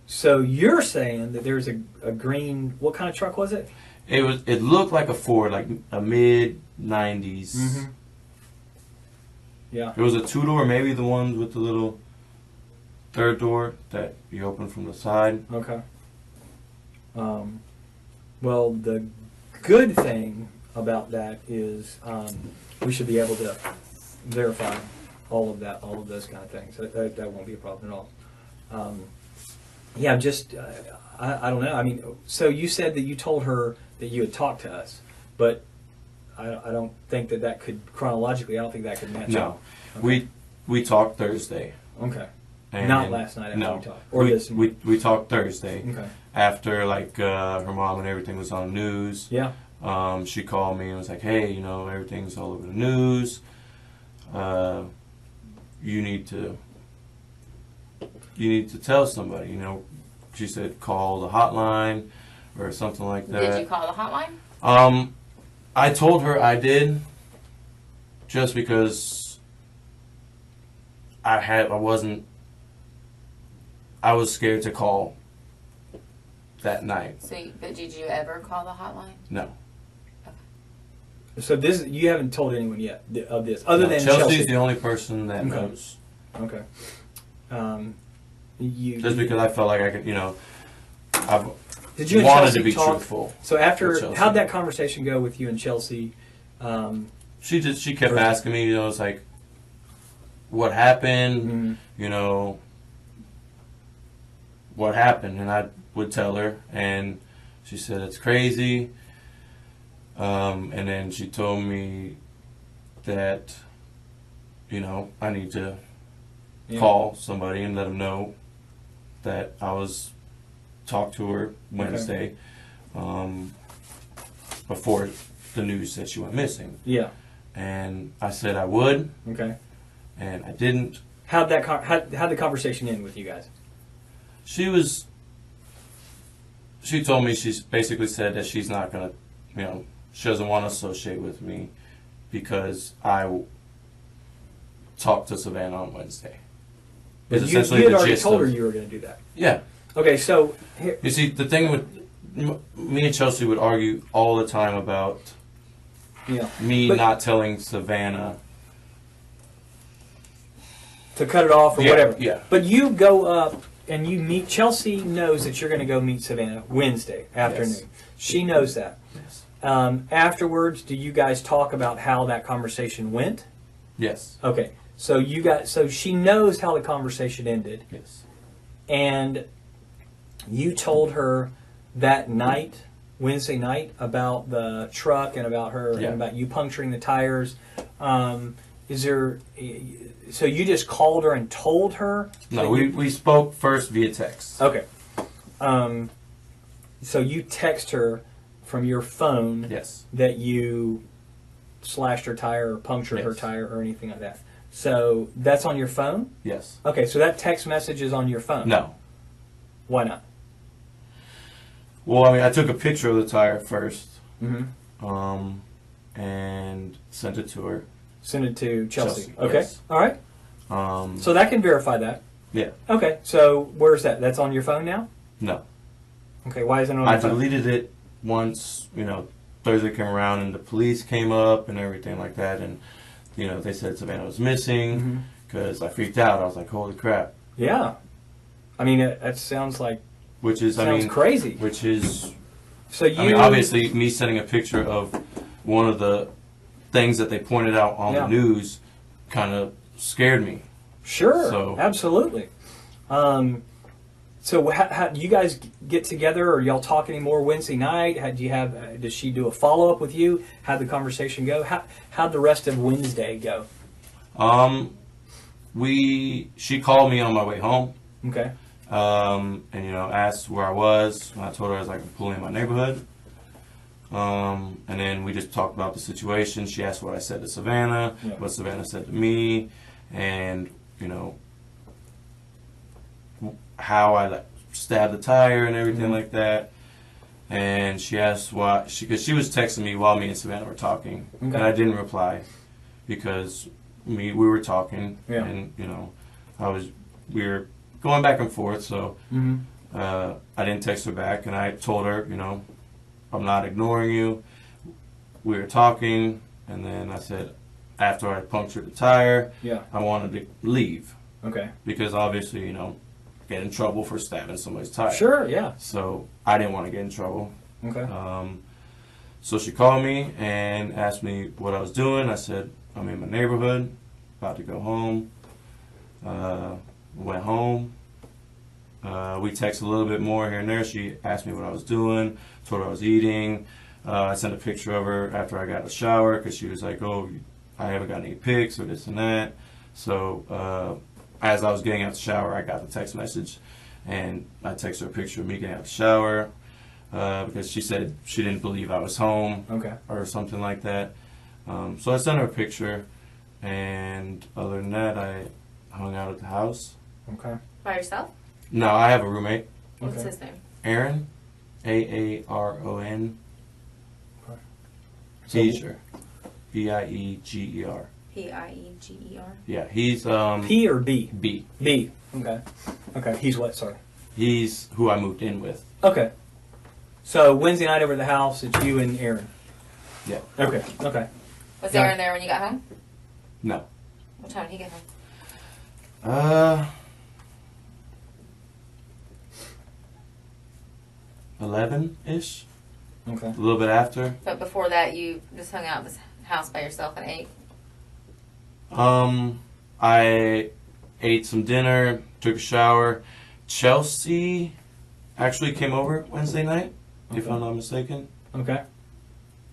so you're saying that there's a green, what kind of truck was it? It looked like a Ford, like a mid '90s. Yeah. It was a 2-door, maybe the ones with the little third door that you open from the side. Okay. Well, the good thing about that is we should be able to verify all of that, all of those kind of things. That won't be a problem at all. Yeah, just I don't know. I mean, so you said that you told her that you had talked to us, but I don't think that could chronologically. I don't think that could match No, up. Okay. we talked Thursday. Okay. And Not last night after no, we talked, or this. we talked Thursday. Okay. After like her mom and everything was on the news. Yeah. She called me and was like, hey, you know, everything's all over the news. You need to tell somebody, you know. She said call the hotline or something like that. Did you call the hotline? I told her I did, just because I was scared to call that night. But did you ever call the hotline? No. So this, you haven't told anyone yet of this, other than Chelsea's Chelsea. the only person that Okay. knows. Okay. Just because I felt like I could, you know, I Did you and wanted Chelsea to be talk? truthful. So after, with Chelsea. how'd that conversation go with you and Chelsea? She kept asking me, you know, it's like, what happened? You know, what happened? And I would tell her, and she said it's crazy. And then she told me that, you know, I need to call somebody and let them know that I was talked to her Wednesday, before the news that she went missing. Yeah. And I said I would, Okay. and I didn't. How'd the conversation end with you guys? She told me, she's basically said that she's not gonna, you know, she doesn't want to associate with me because I talked to Savannah on Wednesday. But It's you essentially had the already gist told her of- you were going to do that. Yeah. Okay, so here, You see, the thing with me and Chelsea would argue all the time about yeah, me But- not telling Savannah. to cut it off or Yeah, whatever. yeah. But you go up and you meet. Chelsea knows that you're going to go meet Savannah Wednesday afternoon. Yes. She knows that. Yes. Afterwards, do you guys talk about how that conversation went? Yes. Okay, so so she knows how the conversation ended, Yes. and you told her that night, Wednesday night, about the truck and about her Yeah. and about you puncturing the tires. Is there? So you just called her and told her? No, that we spoke first via text. Okay. So you text her from your phone Yes. that you slashed her tire or punctured her Yes. tire or anything like that. So that's on your phone? Yes. Okay, so that text message is on your phone? No. Why not? Well, I mean, I took a picture of the tire first, Mm-hmm. and sent it to her. Send it to Chelsea. Chelsea, Okay. yes. All right. So that can verify that. Yeah. Okay. So where's that? That's on your phone now? No. Okay. Why isn't it on I your phone? deleted it once, Thursday came around and the police came up and everything like that. And, they said Savannah was missing because I freaked out. I was like, holy crap. Yeah. I mean, that sounds like Which is, crazy. Which is, So you obviously me sending a picture of one of the things that they pointed out on the news kind of scared me. Sure. So- Absolutely. So how do you guys get together, or y'all talk anymore Wednesday night? Do you have? Does she do a follow up with you? How'd the conversation go? How'd the rest of Wednesday go? She called me on my way home, Okay. and asked where I was. And I told her I was like pulling in my neighborhood. And then we just talked about the situation. She asked what I said to Savannah, what Savannah said to me, and how I stabbed the tire and everything like that. And she asked why, because she was texting me while me and Savannah were talking, and I didn't reply because we were talking, and we were going back and forth. So I didn't text her back, and I told her, I'm not ignoring you. We were talking, and then I said after I punctured the tire, I wanted to leave. Okay. Because obviously, get in trouble for stabbing somebody's tire. Sure. Yeah. So I didn't want to get in trouble. Okay. So she called me and asked me what I was doing. I said, I'm in my neighborhood, about to go home. Went home. We texted a little bit more here and there. She asked me what I was doing, told her I was eating. I sent a picture of her after I got a shower because she was like, oh, I haven't got any pics or this and that. So as I was getting out the shower, I got the text message, and I texted her a picture of me getting out the shower because she said she didn't believe I was home or something like that. So I sent her a picture, and other than that, I hung out at the house. Okay. By yourself? No, I have a roommate. What's his name? Aaron, Aaron. So- Bieger, Bieger. Pieger. Yeah, he's P or B? B. B. Okay. Okay. He's what? Sorry. He's who I moved in with. Okay. So Wednesday night over at the house, it's you and Aaron. Yeah. Okay. Okay. Was Yeah. Aaron there when you got home? No. What time did he get home? 11-ish. Okay. A little bit after. But before that, you just hung out at this house by yourself and ate? I ate some dinner, took a shower. Chelsea actually came over Wednesday night, if I'm not mistaken. Okay.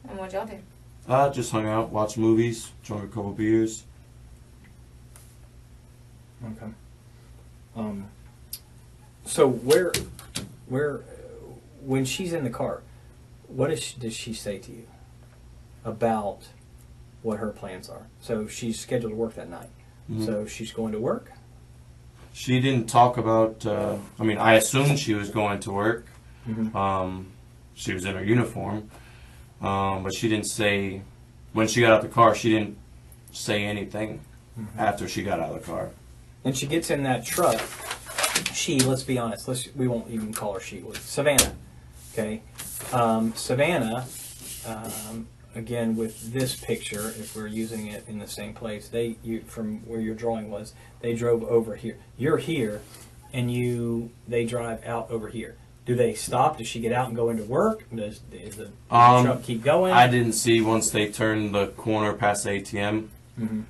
And what'd y'all do? Just hung out, watched movies, drank a couple beers. Okay. So where, when she's in the car, what does she say to you about what her plans are? So she's scheduled to work that night. Mhm. So she's going to work? She didn't talk about, I assumed she was going to work. She was in her uniform. But she didn't say, when she got out the car, she didn't say anything after she got out of the car. And she gets in that truck. Let's be honest, we won't even call her she, Savannah. Okay? Savannah, again, with this picture, if we're using it in the same place, from where your drawing was, they drove over here. You're here, and they drive out over here. Do they stop? Does she get out and go into work? Does the truck keep going? I didn't see once they turned the corner past the ATM.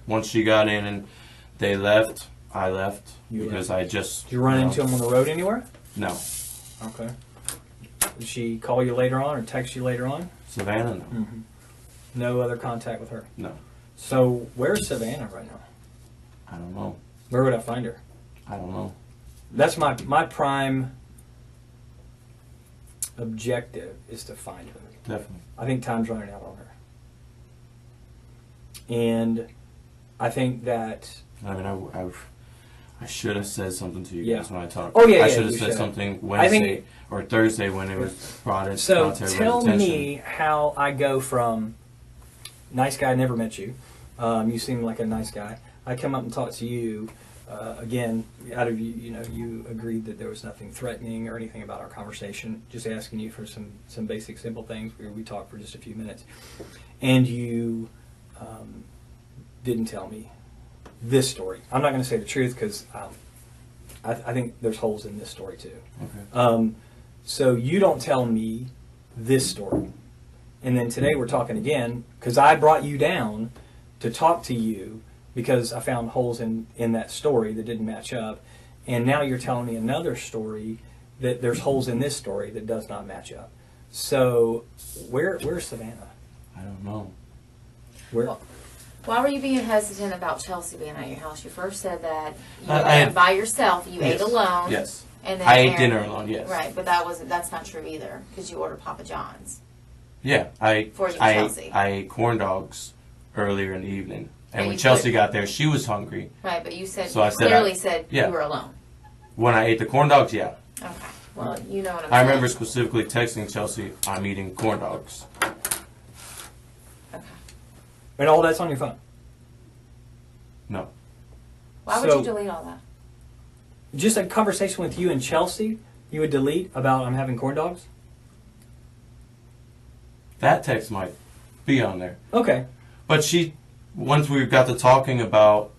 Once she got in and they left, I left because I just... Did you run into them on the road anywhere? No. Okay. Did she call you later on or text you later on? Savannah, no. No other contact with her? No. So where's Savannah right now? I don't know. Where would I find her? I don't know. That's my prime objective is to find her. Definitely. I think time's running out on her. And I think that. I mean, I should have said something to you guys when I talked. Oh, yeah, I yeah, should have you said should. something Wednesday or Thursday when it was brought in. So to everybody's tell attention. me how I go from nice guy, never met you. You seem like a nice guy. I come up and talk to you. Again, out of you agreed that there was nothing threatening or anything about our conversation. Just asking you for some basic, simple things. We talked for just a few minutes, and you didn't tell me this story. I'm not going to say the truth because I think there's holes in this story too. Okay. So you don't tell me this story, and then today we're talking again because I brought you down to talk to you because I found holes in that story that didn't match up, and now you're telling me another story that there's holes in this story that does not match up. So where's Savannah? I don't know. Where? Well, why were you being hesitant about Chelsea being at your house? You first said that you I were had- by yourself. You ate Yes. alone. Yes. And then I ate Aaron- dinner alone. Yes. Right, but that's not true either because you ordered Papa John's. Yeah. For you, Chelsea. I ate corn dogs earlier in the evening, and And when you Chelsea put- got there, she was hungry. Right, but you said So I said clearly said yeah. you were alone. When I ate the corn dogs, yeah. Okay. Well, you know what I'm I saying. remember specifically texting Chelsea, "I'm eating corn dogs." Okay. And all that's on your phone. No. Why would So- you delete all that? Just a conversation with you and Chelsea, you would delete about I'm having corn dogs? That text might be on there. Okay. But once we got to talking about,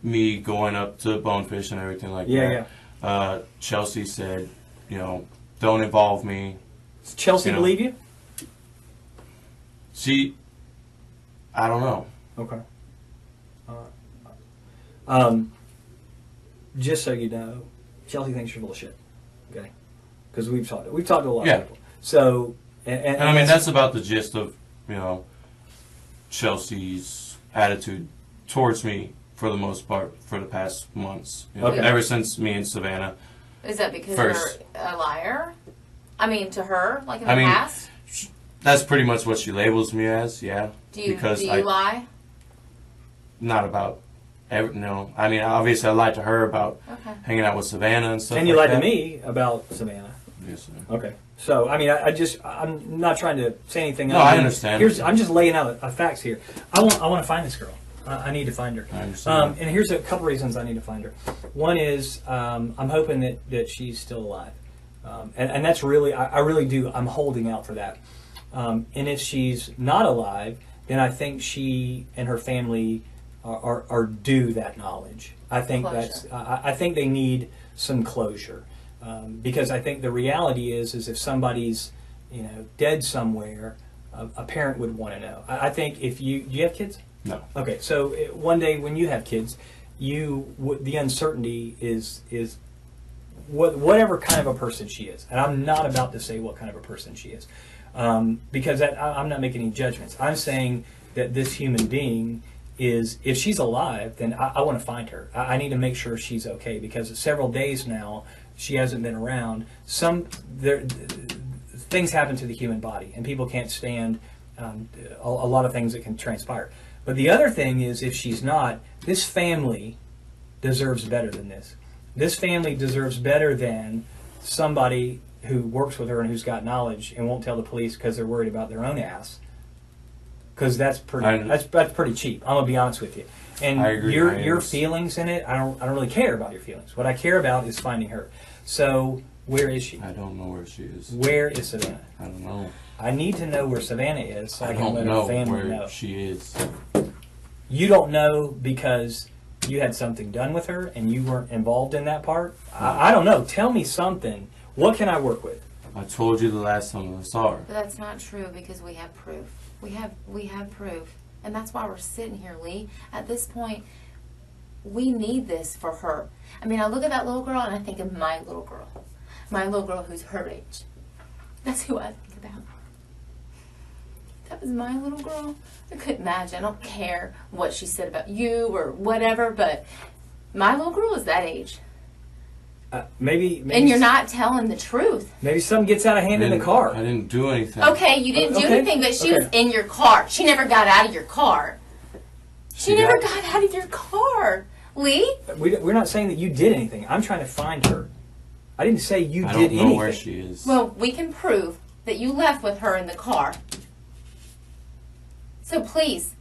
me going up to Bonefish and everything like Yeah, that, Chelsea said, don't involve me. Does Chelsea You know. believe you? I don't know. Okay. Just so you know, Chelsea thinks you're full of shit. Okay. Because we've talked to a lot Yeah. of people. So, And I mean, that's about the gist of, Chelsea's attitude towards me for the most part for the past months. Okay. Ever since me and Savannah. Is that because First. you're a liar? I mean, to her, like in the I mean, past? That's pretty much what she labels me as, yeah. Do you because lie? Not about no. I mean, obviously I lied to her about Okay. hanging out with Savannah and stuff and you like lied that. to me about Savannah. Yes, sir. Okay. So, I mean, I'm not trying to say anything. No, other I than- understand. I'm just laying out facts here. I want to find this girl. I need to find her. I understand. And here's a couple reasons I need to find her. One is I'm hoping that she's still alive. And that's really, I really do, I'm holding out for that. And if she's not alive, then I think she and her family are due that knowledge. I think Closure. I think they need some closure. Because I think the reality is if somebody's dead somewhere, a parent would want to know. I think if do you have kids? No. Okay, so one day when you have kids, the uncertainty is whatever kind of a person she is, and I'm not about to say what kind of a person she is, because I'm not making any judgments. I'm saying that this human being is, if she's alive, then I want to find her. I need to make sure she's okay because several days now she hasn't been around. Things happen to the human body, and people can't stand a lot of things that can transpire. But the other thing is, if she's not, this family deserves better than this. This family deserves better than somebody who works with her and who's got knowledge and won't tell the police because they're worried about their own ass. Because that's pretty cheap. I'm gonna be honest with you. And I agree. your feelings in it, I don't really care about your feelings. What I care about is finding her. So where is she? I don't know where she is. Where is Savannah? I don't know. I need to know where Savannah is so I I can don't let know her family where know. she is. You don't know because you had something done with her and you weren't involved in that part? I don't know. Tell me something. What can I work with? I told you the last time I saw her. But that's not true because we have proof. We have proof. And that's why we're sitting here, Lee. At this point, we need this for her. I mean, I look at that little girl and I think of my little girl. My little girl who's her age. That's who I think about. If that was my little girl, I couldn't imagine. I don't care what she said about you or whatever, but my little girl is that age. Maybe And you're not telling the truth. Maybe something gets out of hand in the car. I didn't do anything. Okay, you didn't do Okay, anything, but she was okay. in your car. She never got out of your car. She never got out of your car, Lee. We're not saying that you did anything. I'm trying to find her. I didn't say you did anything. I don't know where she is. Well, we can prove that you left with her in the car. So please,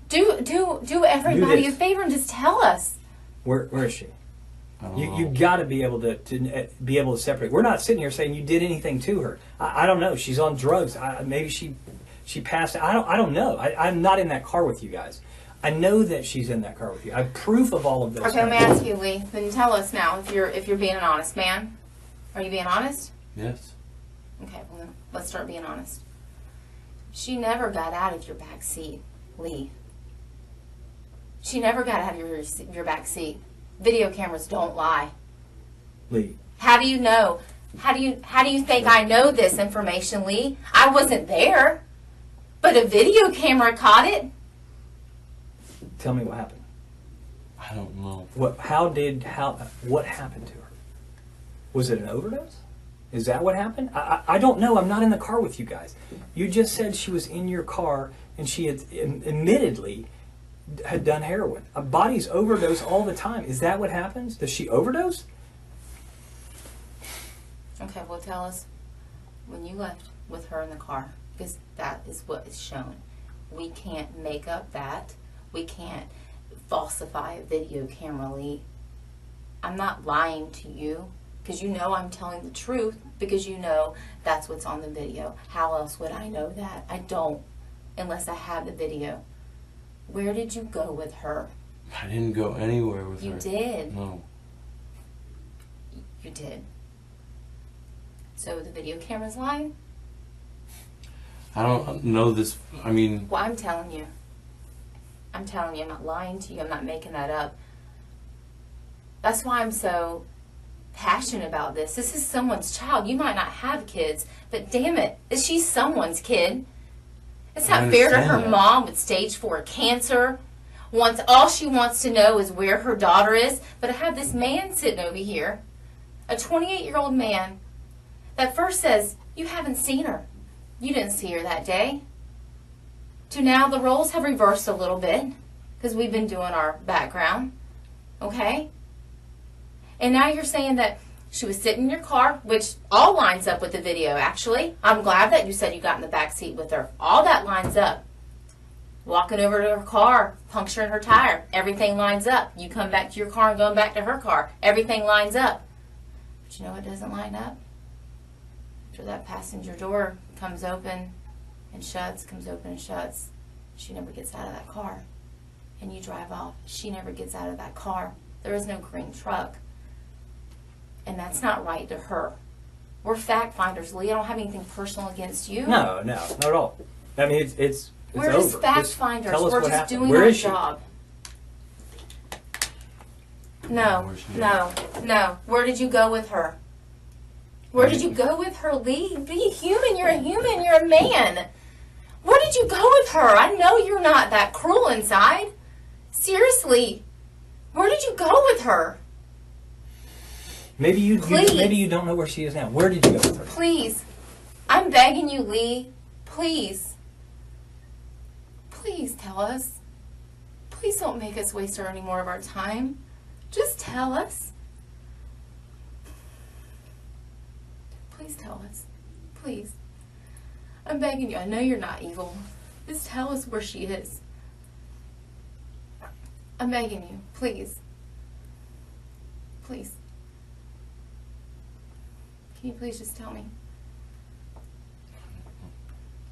do everybody a favor and just tell us. Where is she? I don't know. You got to be able to be able to separate. We're not sitting here saying you did anything to her. I don't know. She's on drugs. Maybe she passed. I don't know. I'm not in that car with you guys. I know that she's in that car with you. I have proof of all of this. Okay, let me ask you, Lee. Then tell us now if you're being an honest man. Are you being honest? Yes. Okay, well then let's start being honest. She never got out of your back seat, Lee. She never got out of your back seat. Video cameras don't lie. Lee. How do you know? How do you think I know this information, Lee? I wasn't there, but a video camera caught it. Tell me what happened. I don't know. What happened to her? Was it an overdose? Is that what happened? I don't know. I'm not in the car with you guys. You just said she was in your car and she had admittedly had done heroin. Bodies overdose all the time. Is that what happens? Does she overdose? Okay, well tell us when you left with her in the car, because that is what is shown. We can't make up that. We can't falsify a video camera, Lee. I'm not lying to you because you know I'm telling the truth because you know that's what's on the video. How else would I know that? I don't unless I have the video. Where did you go with her? I didn't go anywhere with her. You did. No. You did. So the video camera's lying? I don't know this. I mean. Well, I'm telling you. I'm telling you, I'm not lying to you. I'm not making that up. That's why I'm so passionate about this. This is someone's child. You might not have kids, but damn it, she's someone's kid. It's not fair to her mom with stage 4 cancer. All she wants to know is where her daughter is. But I have this man sitting over here, a 28-year-old man, that first says, you haven't seen her. You didn't see her that day. To now the roles have reversed a little bit because we've been doing our background. Okay? And now you're saying that she was sitting in your car, which all lines up with the video, actually. I'm glad that you said you got in the back seat with her. All that lines up. Walking over to her car, puncturing her tire. Everything lines up. You come back to your car and going back to her car. Everything lines up. But you know what doesn't line up? After that passenger door comes open and shuts, comes open and shuts, she never gets out of that car. And you drive off. She never gets out of that car. There is no green truck. And that's not right to her. We're fact finders, Lee. I don't have anything personal against you. No, not at all. I mean, it's We're over. just fact finders. Tell us We're what just happened. doing Where our is she? job. No. Where did you go with her? Where did you go with her, Lee? Be human. You're a human. You're a man. Where did you go with her? I know you're not that cruel inside. Seriously. Where did you go with her? Maybe you Please. don't know where she is now. Where did you go with her? Please. I'm begging you, Lee. Please. Please tell us. Please don't make us waste any more of our time. Just tell us. Please tell us. Please. I'm begging you. I know you're not evil. Just tell us where she is. I'm begging you. Please. Please. Can you please just tell me?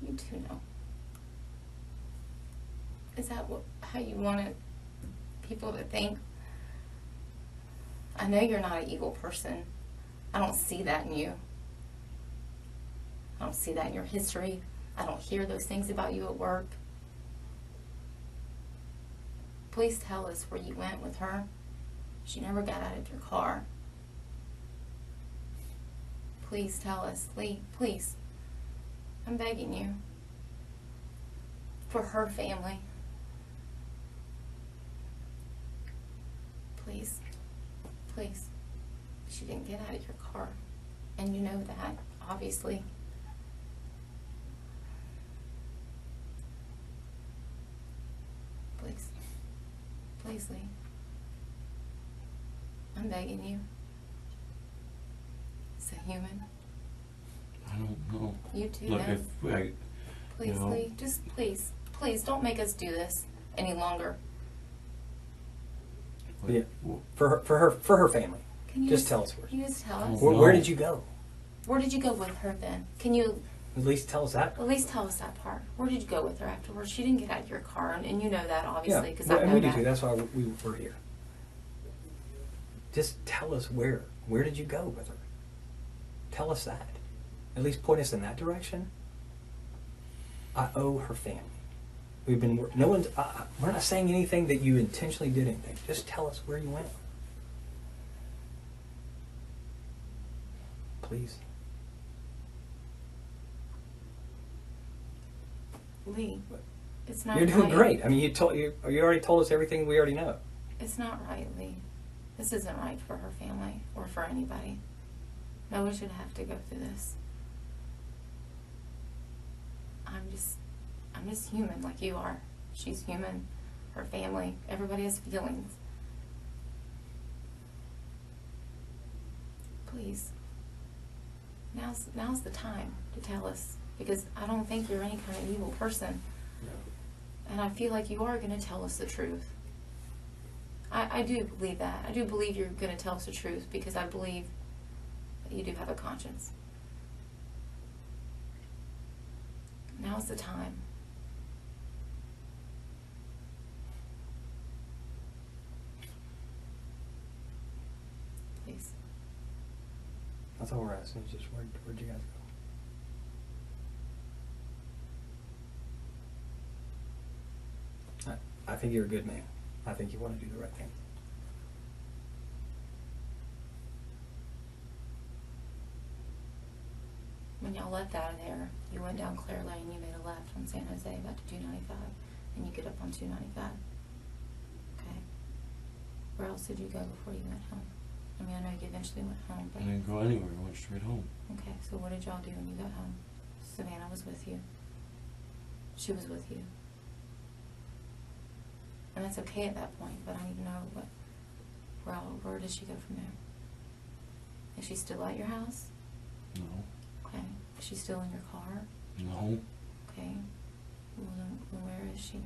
You do know. Is that how you wanted people to think? I know you're not an evil person. I don't see that in you. I don't see that in your history. I don't hear those things about you at work. Please tell us where you went with her. She never got out of your car. Please tell us, Lee, please. I'm begging you. For her family. Please. Please. She didn't get out of your car. And you know that, obviously. Please. Please, Lee. I'm begging you. It's a human. I don't know. You too Look, know. if I, Please, you know, Lee. Just please don't make us do this any longer. Yeah. For her family. Can you Just tell us where. Can you just tell us? Well, Where No. did you go? Where did you go with her then? Can you At least tell us that. at least tell us that part? Where did you go with her afterwards? She didn't get out of your car, and you know that Yeah, obviously because well, I and know we do that. too. That's why we're here. Just tell us where. Where did you go with her? Tell us that. At least point us in that direction. I owe her family. We've been. No one's. We're not saying anything that you intentionally did anything. Just tell us where you went. Please. Lee, it's not. You're doing right. great. I mean, you already told us everything we already know. It's not right, Lee. This isn't right for her family or for anybody. No one should have to go through this. I'm just human like you are. She's human. Her family. Everybody has feelings. Please. Now's the time to tell us. Because I don't think you're any kind of evil person. And I feel like you are going to tell us the truth. I do believe that. I do believe you're going to tell us the truth because I believe that you do have a conscience. Now's the time. Please. That's all we're asking. Is just where'd you guys go? I think you're a good man. I think you want to do the right thing. When y'all left out of there, you went down Clare Lane, you made a left on San Jose back to 295, and you get up on 295. Okay. Where else did you go before you went home? I mean, I know you eventually went home, I but... didn't go anywhere. I went straight home. Okay, so what did y'all do when you got home? Savannah was with you. She was with you. And that's okay at that point, but I need to know where does she go from there? Is she still at your house? No. Okay. Is she still in your car? No. Okay. Well, then where is she?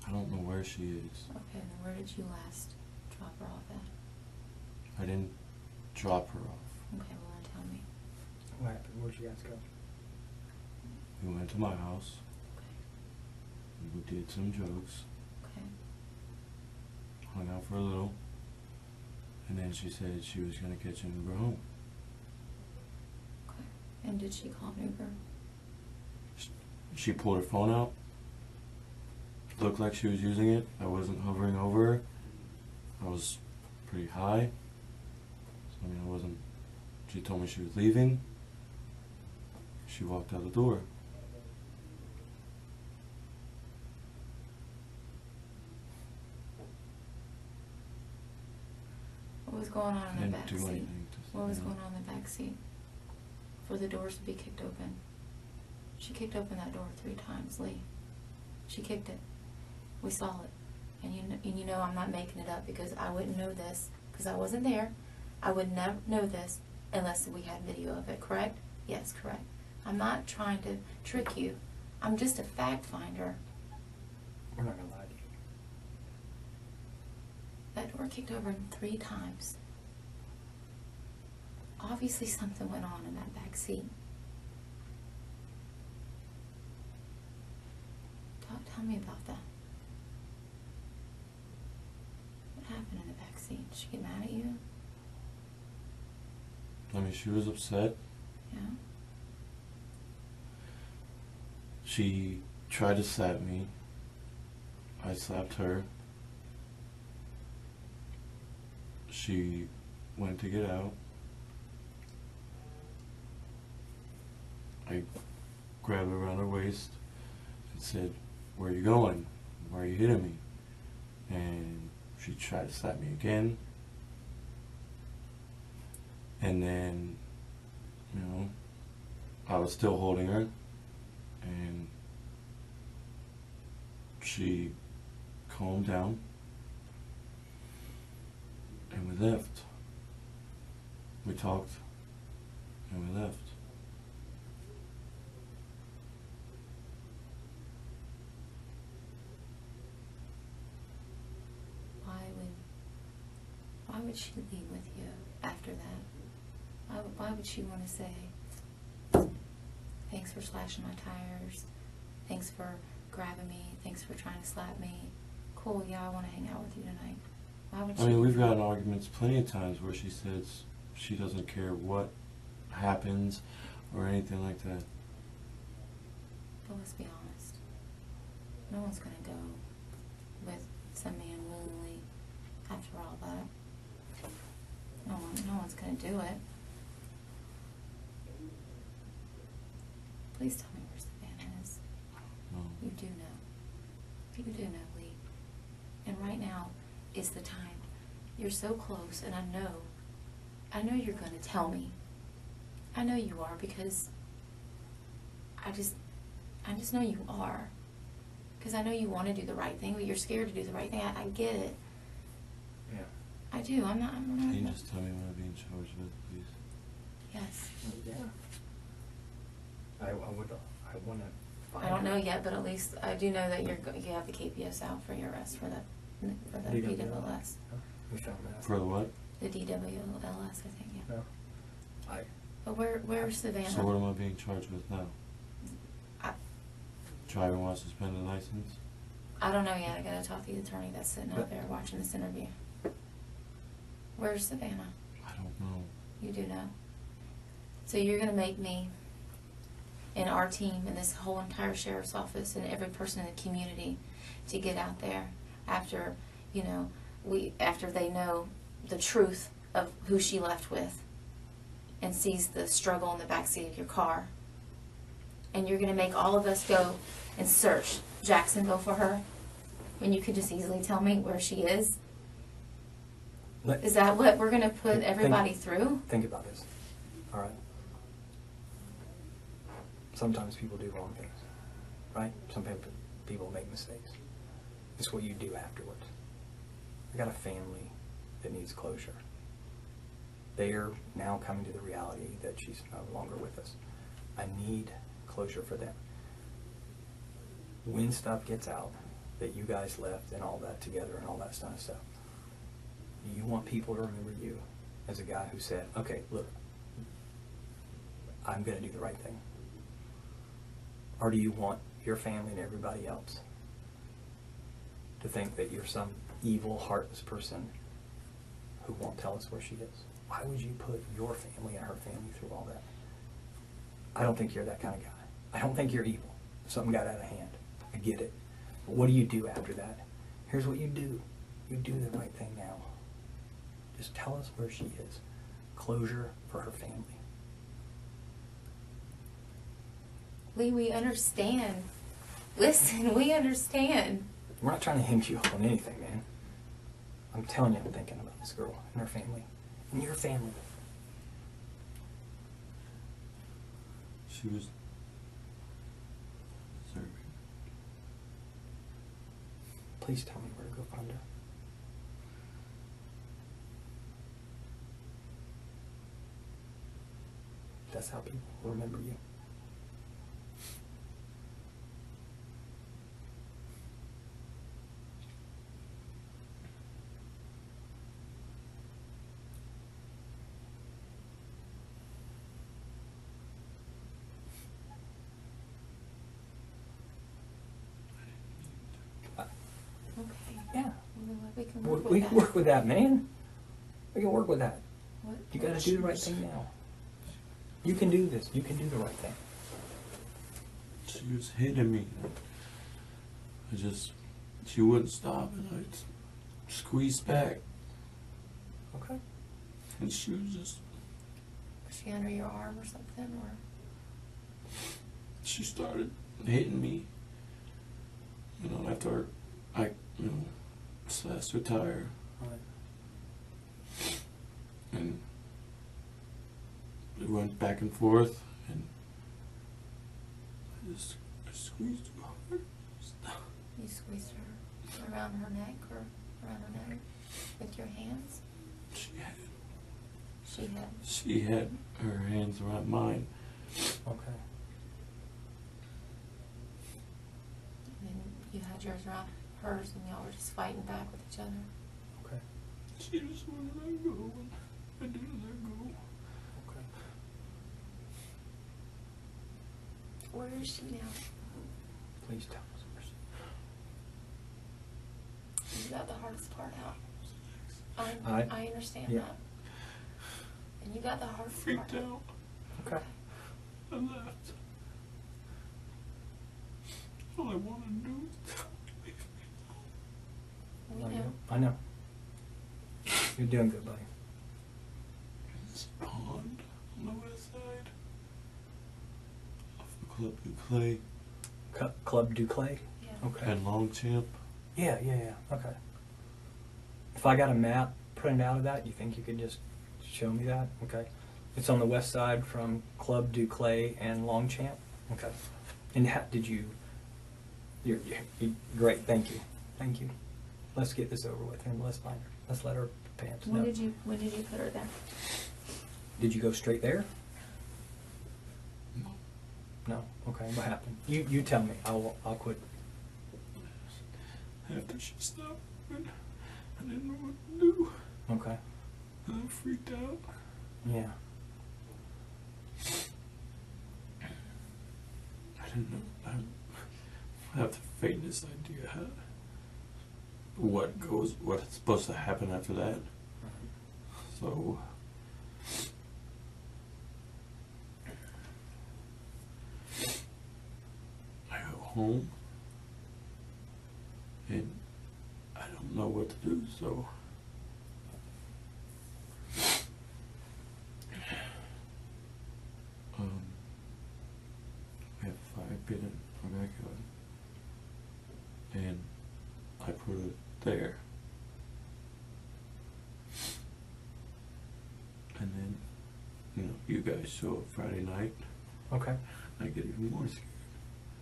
I don't know where she is. Okay, then where did you last drop her off at? I didn't drop her off. Okay, well then tell me. What happened? Where'd you guys go? We went to my house. Okay. We did some jokes. Okay. Hung out for a little. And then she said she was going to catch an Uber home. Okay. And did she call an Uber? She pulled her phone out. Looked like she was using it. I wasn't hovering over her. I was pretty high. So, I mean, I wasn't... She told me she was leaving. She walked out the door. What was going on in the back Didn't do seat? anything to... What was you know. going on in the back seat? For the doors to be kicked open. She kicked open that door 3 times, Lee. She kicked it. We saw it. And you know I'm not making it up because I wouldn't know this because I wasn't there. I would never know this unless we had video of it, correct? Yes, correct. I'm not trying to trick you. I'm just a fact finder. We're not gonna lie to you. That door kicked over 3 times. Obviously something went on in that back seat. Tell me about that. What happened in the back seat? Did she get mad at you? I mean, she was upset. Yeah? She tried to slap me. I slapped her. She went to get out. I grabbed her around her waist and said, "Where are you going? Why are you hitting me?" And she tried to slap me again. And then, you know, I was still holding her. and she calmed down, and we left. We talked, and we left. Why would she leave with you after that? Why would she want to say, thanks for slashing my tires, thanks for grabbing me, thanks for trying to slap me, cool, yeah, I want to hang out with you tonight. Why would she? I mean, we've gotten arguments plenty of times where she says she doesn't care what happens or anything like that. But let's be honest. No one's going to go with some man willingly after all that. No one's going to do it. Please tell me where Savannah is. No. You do know. You do know, Lee. And right now is the time. You're so close, and I know you're going to tell me. I know you are, because I just know you are. Because I know you want to do the right thing, but you're scared to do the right thing. I get it. Yeah. I do. I'm not. Can you just tell me what I'm being charged with, please? Yes. Yeah. I want to. I don't know yet, but at least I do know that you have the KPS out for your arrest for the DWLS. We found that. For the what? The DWLS, I think. Yeah. No. But where's Savannah? So what am I being charged with now? Driving while suspended license? I don't know yet. I gotta talk to the attorney that's sitting out there watching this interview. Where's Savannah? I don't know. You do know. So you're gonna make me and our team and this whole entire sheriff's office and every person in the community to get out there after, after they know the truth of who she left with and sees the struggle in the backseat of your car. And you're gonna make all of us go and search Jacksonville for her when you could just easily tell me where she is? Is that what we're going to put everybody through? Think about this. All right. Sometimes people do wrong things, right? Some people make mistakes. It's what you do afterwards. I got a family that needs closure. They are now coming to the reality that she's no longer with us. I need closure for them. When stuff gets out that you guys left and all that together and all that kind of stuff, you want people to remember you as a guy who said, okay, look, I'm going to do the right thing? Or do you want your family and everybody else to think that you're some evil, heartless person who won't tell us where she is? Why would you put your family and her family through all that? I don't think you're that kind of guy. I don't think you're evil. Something got out of hand. I get it. But what do you do after that? Here's what you do. You do the right thing now. Just tell us where she is. Closure for her family. Lee, we understand. Listen, we understand. We're not trying to hint you up on anything, man. I'm telling you, I'm thinking about this girl and her family. And your family. She was serving. Please tell me where to go find her. That's how people remember you. Okay. Yeah. We can work with We that. can work with that, man. We can work with that. What? You gotta do the right thing now. You can do this. You can do the right thing. She was hitting me. She wouldn't stop, and I squeezed back, Okay. and she was just, Was she under your arm or something? Or she started hitting me, after I, slashed her tire, All right. and we went back and forth, and I just squeezed too hard. You squeezed her around her neck or around her neck with your hands? She had her hands around mine. Okay. And then you had yours around hers and y'all were just fighting back with each other. Okay. She just wouldn't let go, and I didn't let go. Okay. Where is she now? Please tell us where she. You got the hardest part out. I understand yeah. that. And you got the hardest Freaked part out. Okay. I left. All I want to do is leave me alone. We know. I know. You're doing good, buddy. It's a pond on the west side. Off of Club Du Clay Club Du Clay? Yeah. Okay. and Longchamp. Yeah. Okay. If I got a map printed out of that, you think you could just show me that? Okay. It's on the west side from Club Du Clay and Longchamp. Okay. And did you? You're great. Thank you. Let's get this over with and let's find her. Let's let her pants. When No. did you put her there? Did you go straight there? No. No. Okay. What happened? You tell me. I'll quit. After she stopped, I didn't know what to do. Okay. I freaked out. Yeah. I didn't know. I have the faintest idea what's supposed to happen after that. So I go home and I don't know what to do, so we have a fire pit in our backyard and I put it there. And then, you guys show up Friday night. Okay. I get even more scared.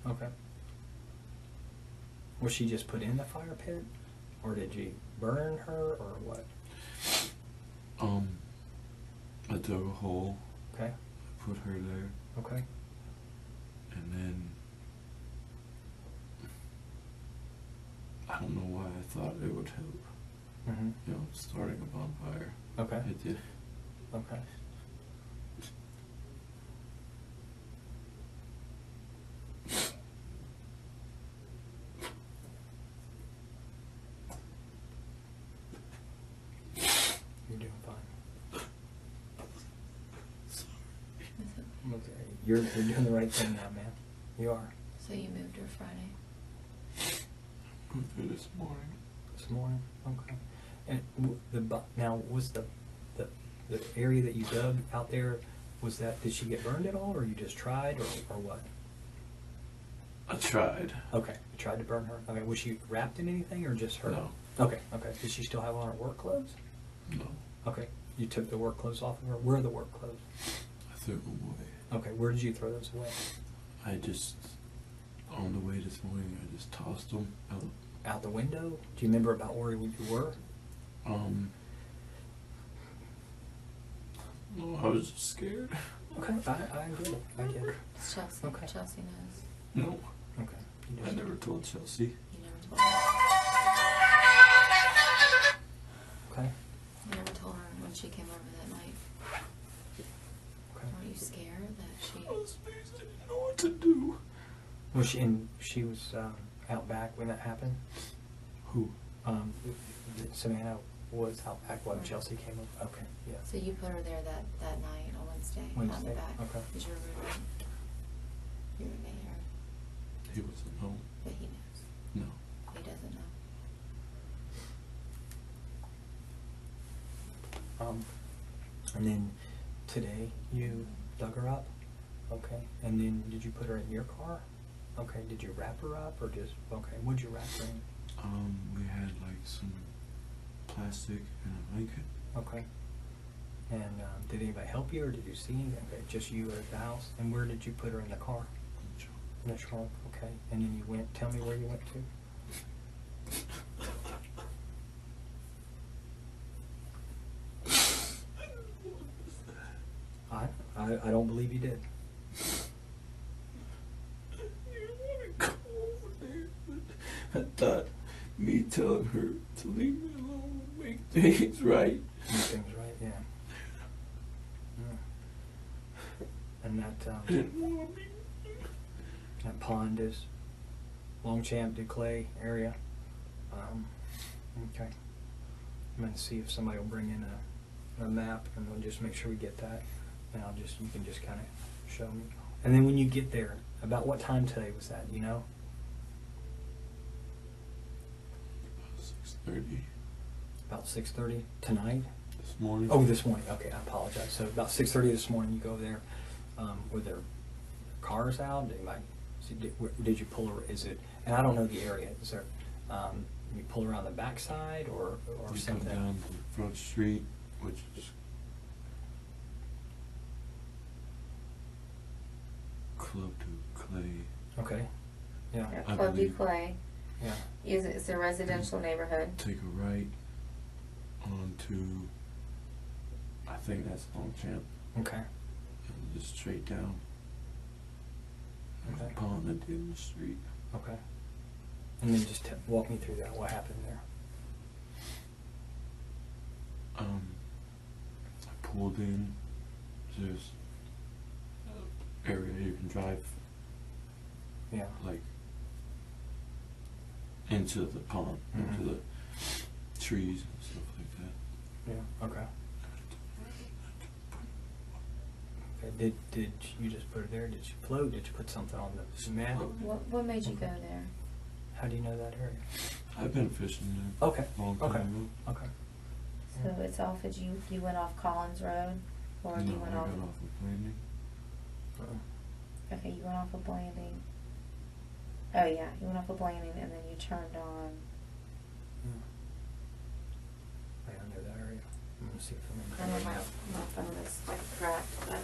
Okay. Was she just put in the fire pit, or did you burn her, or what? I dug a hole. Okay. I put her there, Okay. and then I don't know why I thought it would help. Mm-hmm. Starting a bonfire. Okay. It did. Okay. You're doing fine. Okay. You're doing the right thing now, man. You are. So you moved her Friday. Went through this morning. This morning. Okay. And now was the area that you dug out there, did she get burned at all, or you just tried, or what? I tried. Okay, you tried to burn her. Okay, was she wrapped in anything or just her? No. Okay. Did she still have on her work clothes? No. Okay, you took the work clothes off of her. Where are the work clothes? I threw them away. Okay, where did you throw those away? I just, on the way this morning, I just tossed them out. Out the window? Do you remember about where you were? No, I was just scared. Okay, I get it. I get it. Chelsea. Okay. Chelsea knows. No, Okay. You I just- never told Chelsea. You never told her. Okay. You never told her when she came over that night. Okay. Were you scared that she? I was scared. I didn't know what to do. Was she was out back when that happened? Who? Savannah was out back when Chelsea came over. Okay, yeah. So you put her there that night on Wednesday, out in Wednesday, the back. okay. Is your roommate? Your roommate here, He wasn't home. but he knows. No. He doesn't know. And then today you dug her up? Okay. And then did you put her in your car? Okay. Did you wrap her up or just, okay, what'd you wrap her in? We had like some plastic and a blanket. Okay. And did anybody help you or did you see anything? Okay, just you at the house? And where did you put her in the car? In the trunk, okay. And then you went, tell me where you went to? I don't believe you did. I thought me telling her to leave me alone would make things right. Make things right, yeah. And that I didn't want to be. that pond is Longchamp Duclay area. Okay. I'm gonna see if somebody will bring in a map, and we'll just make sure we get that. And you can just kind of show me. And then when you get there, about what time today was that? You know? 6:30 About 6:30 tonight. this morning. Oh, this morning. Okay, I apologize. So about 6:30 this morning, you go there. Were there cars out? Did you pull? Is it? And I don't know the area. Is there? You pull around the backside or We come something? down the front street, which is Club to Clay. Okay. Yeah. Yeah, I Club believe- Duclay. Yeah. It's a residential neighborhood. Take a right onto, I think that's Longchamp, Okay. and just straight down. There's Okay. a pond at the end of the street. Okay. And then just walk me through that. What happened there? I pulled in. There's an area you can drive Yeah. like into the pond, into the trees and stuff like that. Yeah. Okay. Okay. Did you just put it there? Did you float? Did you put something on the mat? What made you go there? How do you know that area? I've been fishing there Okay. a long time Okay. ago. Okay. So it's off of you went off Collins Road, or No, you I went got off? off of Landing. Okay, you went off of Blanding. Oh yeah, you went off of Blanding, and then you turned on. I know that area. I'm gonna see if I I'm know in my the map. phone is like cracked, but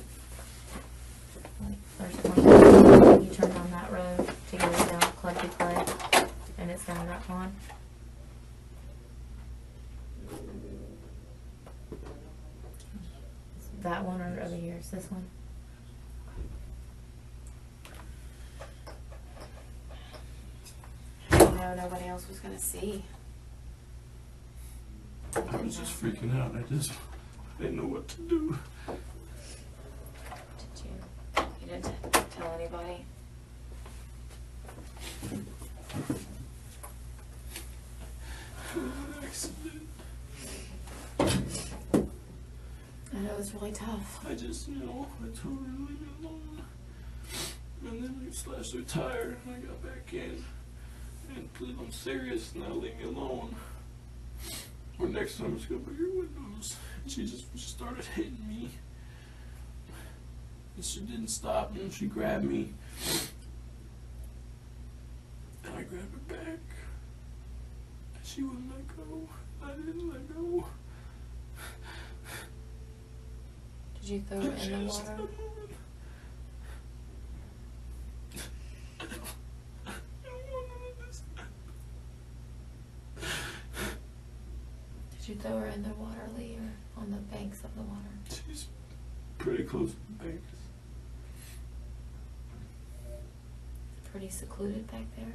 there's one. You turned on that road to go down Club Duclay, and it's down that pond. That one or over here? Is this one? No, nobody else was gonna see. I was just freaking out. I didn't know what to do. Did you? You didn't tell anybody? Accident. I know it's really tough. I just, I told her to leave me alone. And then I slashed her tire and I got back in. And please, I'm serious, now leave me alone. Or next time, just go by your windows. And she started hitting me. And she didn't stop, and she grabbed me. And I grabbed her back. And she wouldn't let go. I didn't let go. Did you throw it in the water? Did you throw her in the water, Lee, or on the banks of the water? She's pretty close to the banks. Pretty secluded back there.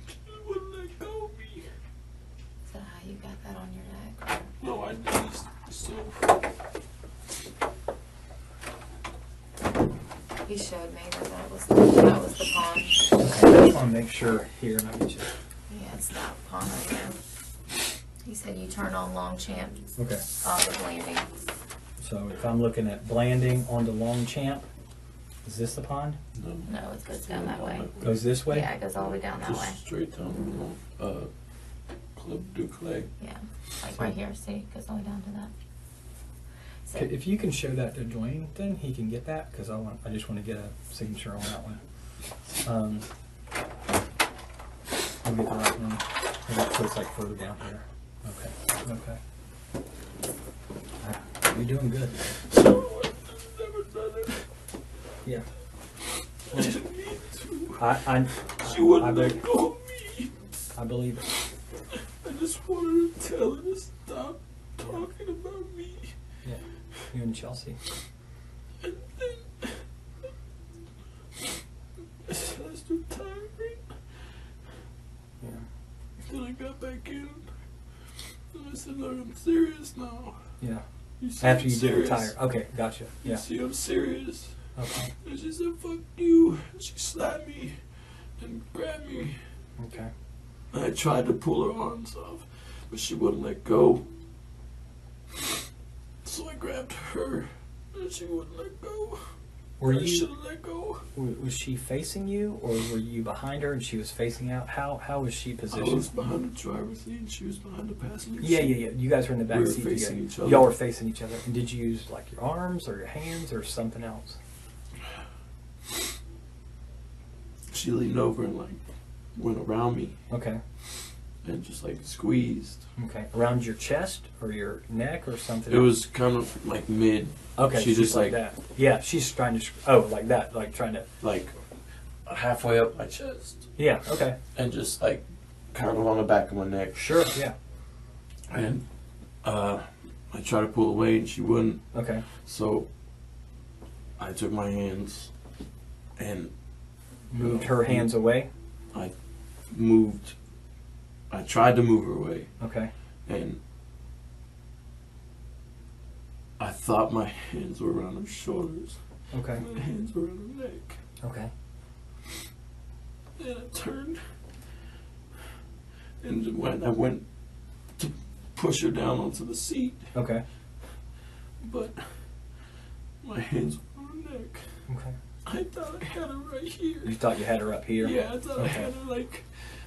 She wouldn't let go of me. Is that how you got that on your neck? No, I did. So He showed me that was the pond. I just want to make sure here, and I'll get you. Yeah, it's that pond right there. He said you turn on Longchamp Okay. off of Landing. So if I'm looking at Blanding onto Longchamp, is this the pond? No, it goes down that way. Goes this way? Yeah, it goes all the way down that just way. straight down Club Duclay. Yeah, like right here. See, it goes all the way down to that. So, If you can show that to Dwayne, then he can get that, because I just want to get a signature on that one. I'll get the right one. So it's like further down here. Okay. You're doing good. Yeah. She wouldn't I let go of me. I believe it. I just wanted to tell her to stop talking about me. Yeah. You and Chelsea. And then that's too tiring. Yeah. Then I got back in. And I said, look, I'm serious now. Yeah. See After I'm you did serious? retire. Okay, gotcha. You Yeah. see, I'm serious. Okay. And she said, fuck you. And she slapped me and grabbed me. Okay. And I tried to pull her arms off, but she wouldn't let go. So I grabbed her, and she wouldn't let go. Were I you? should have let go. Was she facing you, or were you behind her and she was facing out? How was she I positioned? was behind the driver's seat, and she was behind the passenger Yeah. seat. You guys were in the back We were seat facing together. each other. Y'all were facing each other. And did you use like your arms or your hands or something else? She leaned over and like went around me Okay. and just like squeezed. Okay. Around your chest or your neck or something? It was kind of like mid. Okay. She she's just like that. Yeah. She's trying to. Oh, like that. Like trying to. like halfway up my chest Yeah. Okay. and just like kind of on the back of my neck. Sure. Yeah. And I tried to pull away and she wouldn't. Okay. So I took my hands and Moved her hands away. moved. I tried to move her away, Okay. and I thought my hands were around her shoulders. Okay. My hands were around her neck. Okay. And I turned, and when I went to push her down onto the seat, Okay. but my hands were on her neck. Okay. I thought I had her right here. You thought you had her up here? Yeah, I thought I Okay. had her like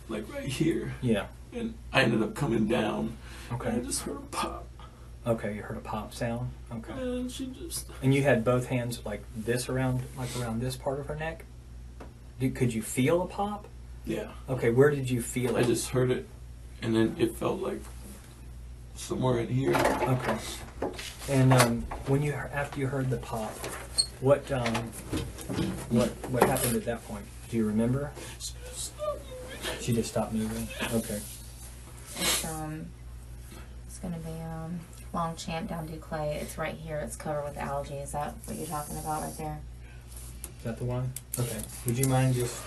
right here. Yeah. And I ended up coming down. Okay. And I just heard a pop. Okay. You heard a pop sound. Okay. And she just. And you had both hands like this around this part of her neck? Could you feel a pop? Yeah. Okay, where did you feel I it? just heard it, and then it felt like somewhere in here. Okay. And when you after you heard the pop, what happened at that point? Do you remember? She just stopped moving. Okay. It's gonna be Longchamp down Duclay. It's right here. It's covered with algae. Is that what you're talking about right there? Is that the one? Okay. Would you mind just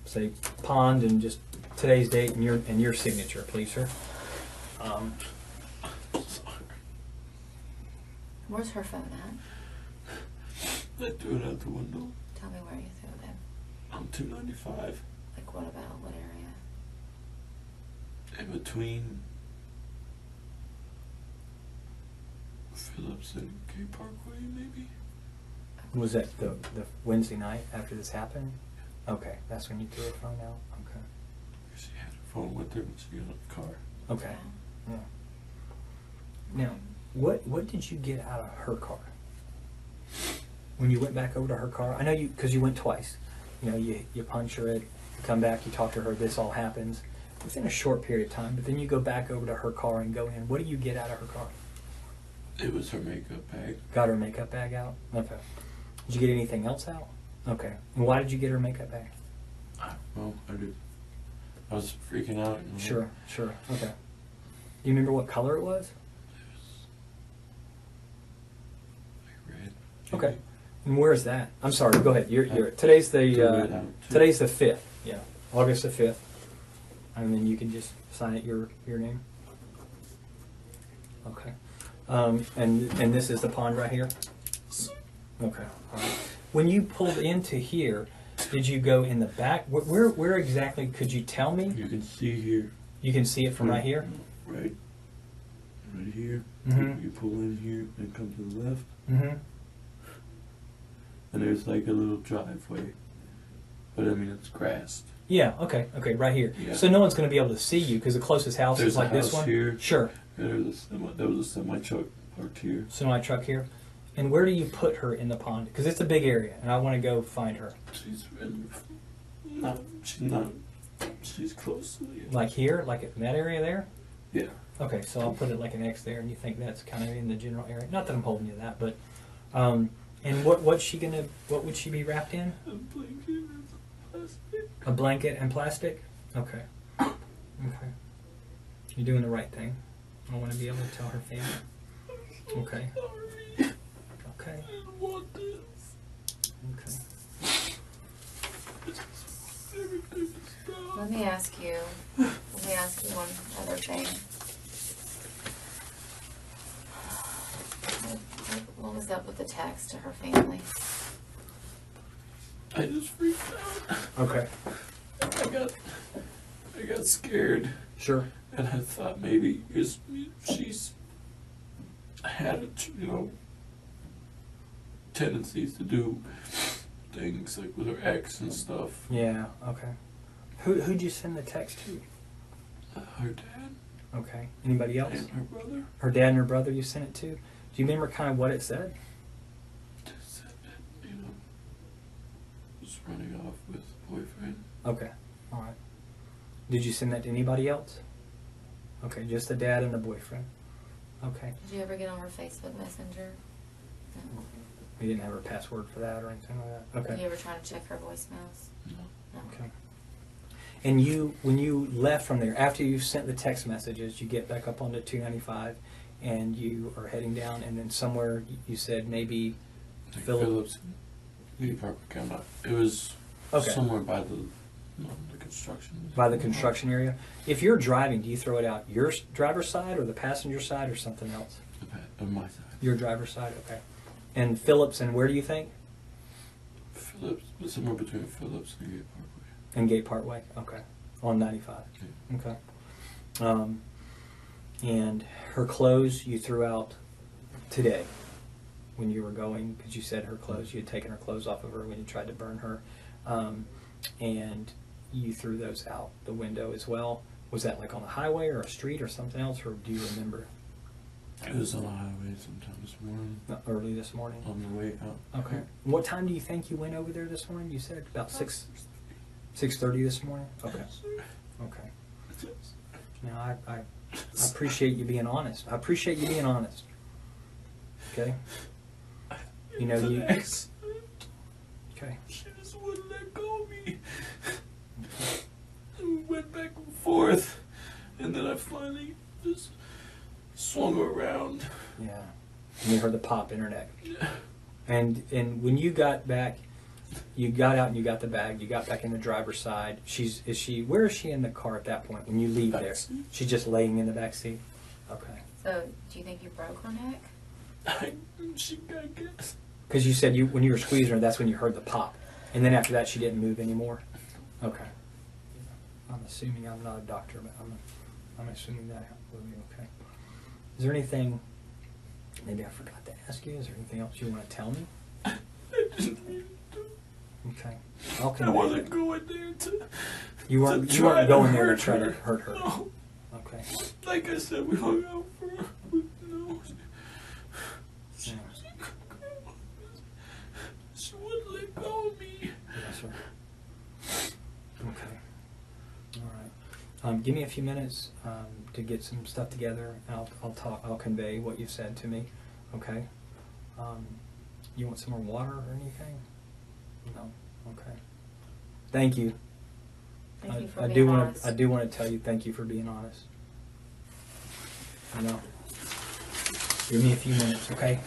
say pond and just today's date and your signature, please, sir? Where's her phone at? I threw it out the window. Tell me where you threw it. On 295. Like what about what area? In between Phillips and K Parkway, maybe? Was that the Wednesday night after this happened? Okay, that's when you threw her phone out. Okay. She had her phone with her when she got in the car. Okay. Yeah. Now, what did you get out of her car? When you went back over to her car, I know because you went twice. You know, you punch her, you come back, you talk to her. This all happens within a short period of time. But then you go back over to her car and go in. What do you get out of her car? It was her makeup bag. Got her makeup bag out. Okay. Did you get anything else out? Okay. And why did you get her makeup bag? Well, I was freaking out. Sure. Okay. Do you remember what color it was? Like red. Okay. And where is that? I'm sorry. Go ahead. You're today's the 5th. Yeah, August the 5th. And then you can just sign it your name. Okay. And this is the pond right here. Okay. All right. When you pulled into here, did you go in the back? Where exactly? Could you tell me? You can see here. You can see it from right here. Right here. Mhm. You pull in here and come to the left, Mm-hmm. and there's like a little driveway, but I mean it's grassed. Yeah. Okay. Right here. Yeah. So no one's going to be able to see you because the closest house There's is like a this house one. here. Sure. And there was a semi truck parked here. Semi truck here. And where do you put her in the pond? Because it's a big area, and I want to go find her. She's really not. She's not. She's close to you. Like here, like in that area there. Yeah. Okay, so I'll put it like an X there, and you think that's kind of in the general area. Not that I'm holding you to that, but and what would she be wrapped in? A blanket and plastic. A blanket and plastic. Okay. Okay. You're doing the right thing. I want to be able to tell her family. Okay. Okay. I didn't want this. Okay. Everything is wrong. Let me ask you one other thing. What was up with the text to her family? I just freaked out. Okay. I got scared. Sure. And I thought maybe she's had, tendencies to do things like with her ex and stuff. Yeah. Okay. Who'd you send the text to? Her dad. Okay. Anybody else? And her brother. Her dad and her brother you sent it to? Do you remember kind of what it said? Just said that, was running off with a boyfriend. Okay. All right. Did you send that to anybody else? Okay, just the dad and the boyfriend. Okay. Did you ever get on her Facebook Messenger? No. You didn't have her password for that or anything like that? Okay. Did you ever try to check her voicemails? No. No. Okay. And when you left from there, after you sent the text messages, you get back up onto 295 and you are heading down, and then somewhere you said maybe Like Phillips. Park Camelot. It was Okay. somewhere by the construction. By the construction area. If you're driving, do you throw it out your driver's side or the passenger side or something else? On my side. Your driver's side, okay. And Phillips, and where do you think? Phillips, somewhere between Phillips and Gate Parkway. And Gate Parkway, okay. On 95, Yeah. okay. And her clothes you threw out today when you were going, because you said her clothes, you had taken her clothes off of her when you tried to burn her. And you threw those out the window as well. Was that like on the highway or a street or something else, or do you remember? It was on the highway sometime this morning. Early this morning? On the way out. Okay. What time do you think you went over there this morning? You said about 6:30 this morning? Okay. Okay. Now, I appreciate you being honest. I appreciate you being honest. Okay? You know, you... Okay. She just wouldn't let go of me. And we went back and forth. And then I finally just swung her around. Yeah. And you heard the pop in her neck. Yeah. And when you got back, you got out and you got the bag. You got back in the driver's side. Where is she in the car at that point when you leave there? She's just laying in the back seat? Okay. So, do you think you broke her neck? I guess. Because you said when you were squeezing her, that's when you heard the pop. And then after that, she didn't move anymore? Okay. I'm assuming, I'm not a doctor, but I'm assuming that will be okay. Is there anything, maybe I forgot to ask you, is there anything else you want to tell me? I didn't mean to. Okay. I wasn't going there to. You weren't going there to try to hurt her. No. Okay. Like I said, we hung out for. Yeah. She wouldn't let go of me. Yes, sir. Okay. All right. Give me a few minutes to get some stuff together. I'll convey what you said to me. Okay. You want some more water or anything? No. Okay. Thank you. Thank you for being honest. I do want to tell you thank you for being honest. I know. Give me a few minutes, okay?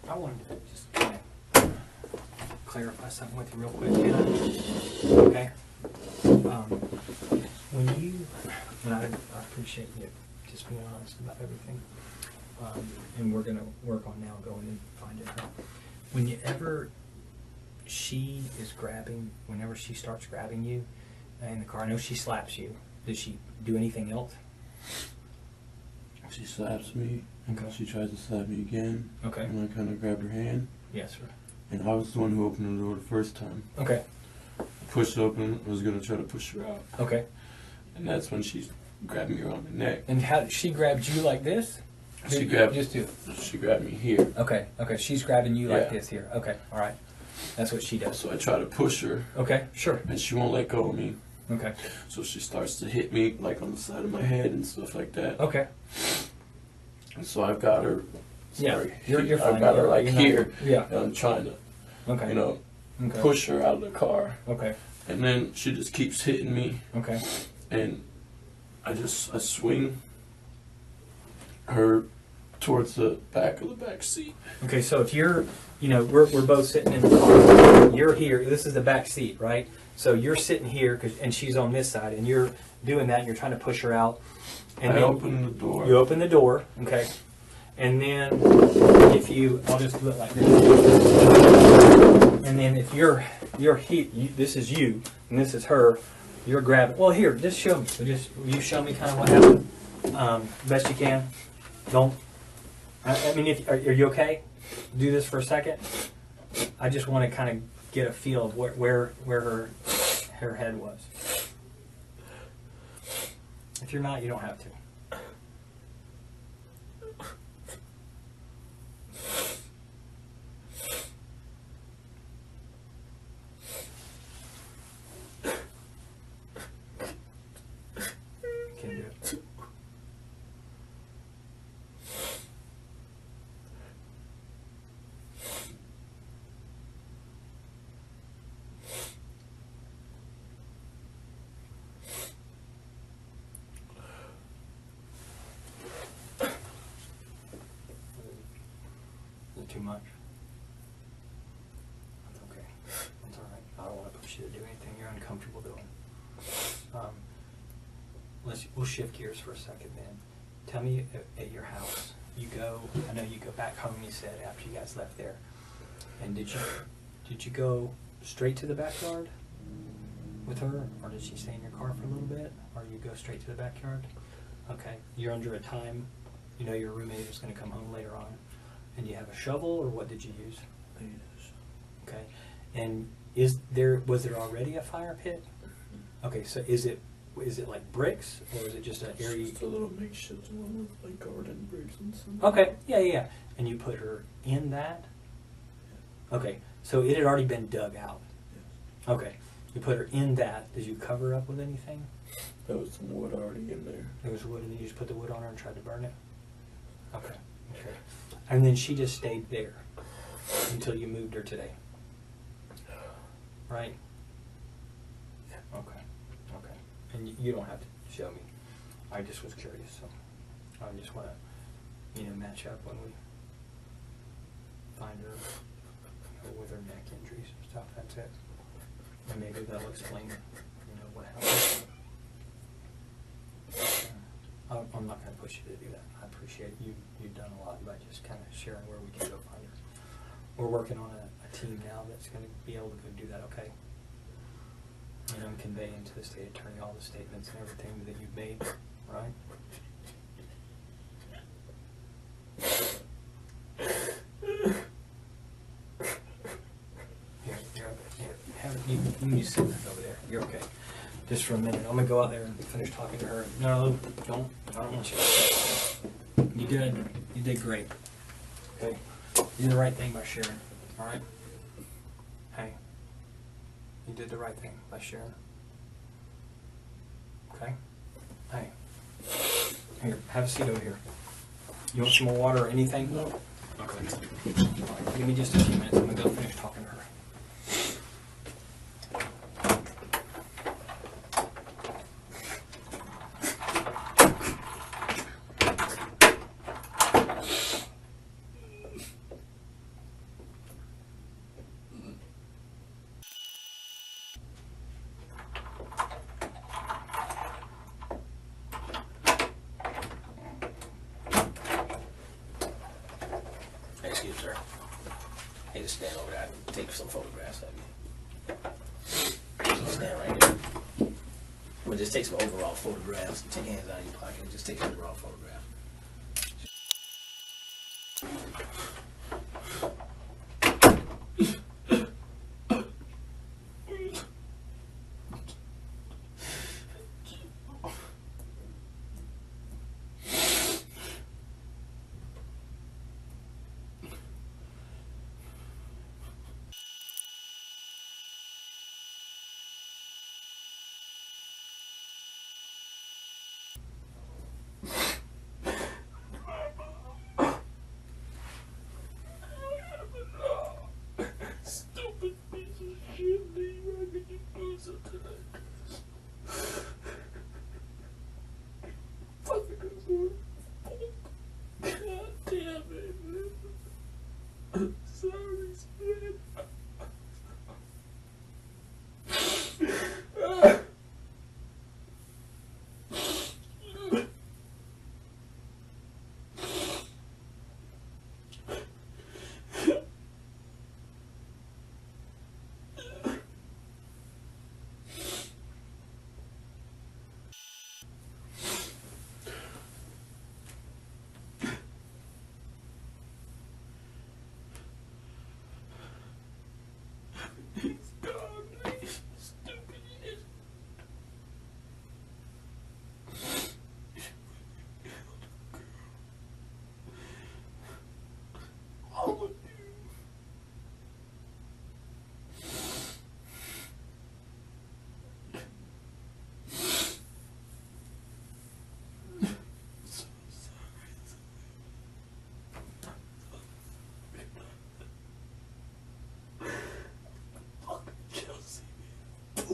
I wanted to just kind of clarify something with you real quick, okay? I appreciate you just being honest about everything. And we're gonna work on now going and finding her. Whenever she starts grabbing you in the car, I know she slaps you. Does she do anything else? She slaps me, and Okay. she tries to slap me again. Okay. And I kind of grab her hand, Yes, sir. and I was the one who opened the door the first time. Okay. Pushed open, was gonna try to push her out, Okay. and that's when she grabbed me around the neck. And how she grabbed you like this? She grabbed She grabbed me here. Okay. Okay. She's grabbing you like Yeah. this here. Okay. All right. That's what she does. So I try to push her, Okay. Sure. and she won't let go of me. Okay. So she starts to hit me like on the side of my head and stuff like that. Okay. And so I've got her. Sorry, Yeah. You're fine. I've got her like You're not- here, Yeah. and I'm trying to, Okay. Okay. push her out of the car, Okay. and then she just keeps hitting me, Okay. and I swing her towards the back of the back seat. Okay. So if you're, we're both sitting in the car. You're here. This is the back seat, right? So you're sitting here, and she's on this side, and you're doing that, and you're trying to push her out. And I then open the door. You open the door, okay, and then I'll just do it like this. And then if this is you, and this is her, you're grabbing. Well, here, just show me. You show me kind of what happened, best you can. Don't. I mean, are you okay? Do this for a second. I just want to kind of get a feel of where her head was. If you're not, you don't have to. Can do it. Is it too much? That's okay. That's all right. I don't want to push you to do anything you're uncomfortable doing. We'll shift gears for a second then. Tell me at your house, I know you go back home, you said, after you guys left there. And did you go straight to the backyard with her? Or did she stay in your car for a little bit? Or you go straight to the backyard? Okay. You're under a time, your roommate is going to come home later on. And you have a shovel, or what did you use? I use a shovel. Okay. And was there already a fire pit? Okay, so is it like bricks, or is it just an area? Just a little makeshift one with like garden bricks and stuff. Okay, yeah. And you put her in that? Okay, so it had already been dug out. Yes. Okay, you put her in that. Did you cover up with anything? There was some wood already in there. There was wood, and then you just put the wood on her and tried to burn it? Okay. And then she just stayed there until you moved her today? Right? Okay. And you don't have to show me. I just was curious, so I just want to, match up when we find her with her neck injuries and stuff. That's it. And maybe that'll explain, what happened. I'm not going to push you to do that. I appreciate you've done a lot by just kind of sharing where we can go find her. We're working on a team now that's going to be able to go do that, okay? And I'm conveying to the state attorney all the statements and everything that you've made, right? You can just sit over there. You're okay. Just for a minute. I'm going to go out there and finish talking to her. No, don't. I don't want you. You did. You did great. Okay. You did the right thing by sharing. All right? Hey. You did the right thing by sharing. Okay? Hey. Here, have a seat over here. You want some more water or anything? No. Okay. All right, give me just a few minutes. I'm going to go finish talking to her. sir. Hey, just stand over there and take some photographs of you. Just stand right there. We'll just take some overall photographs. Take your hands out of your pocket and just take an overall photograph.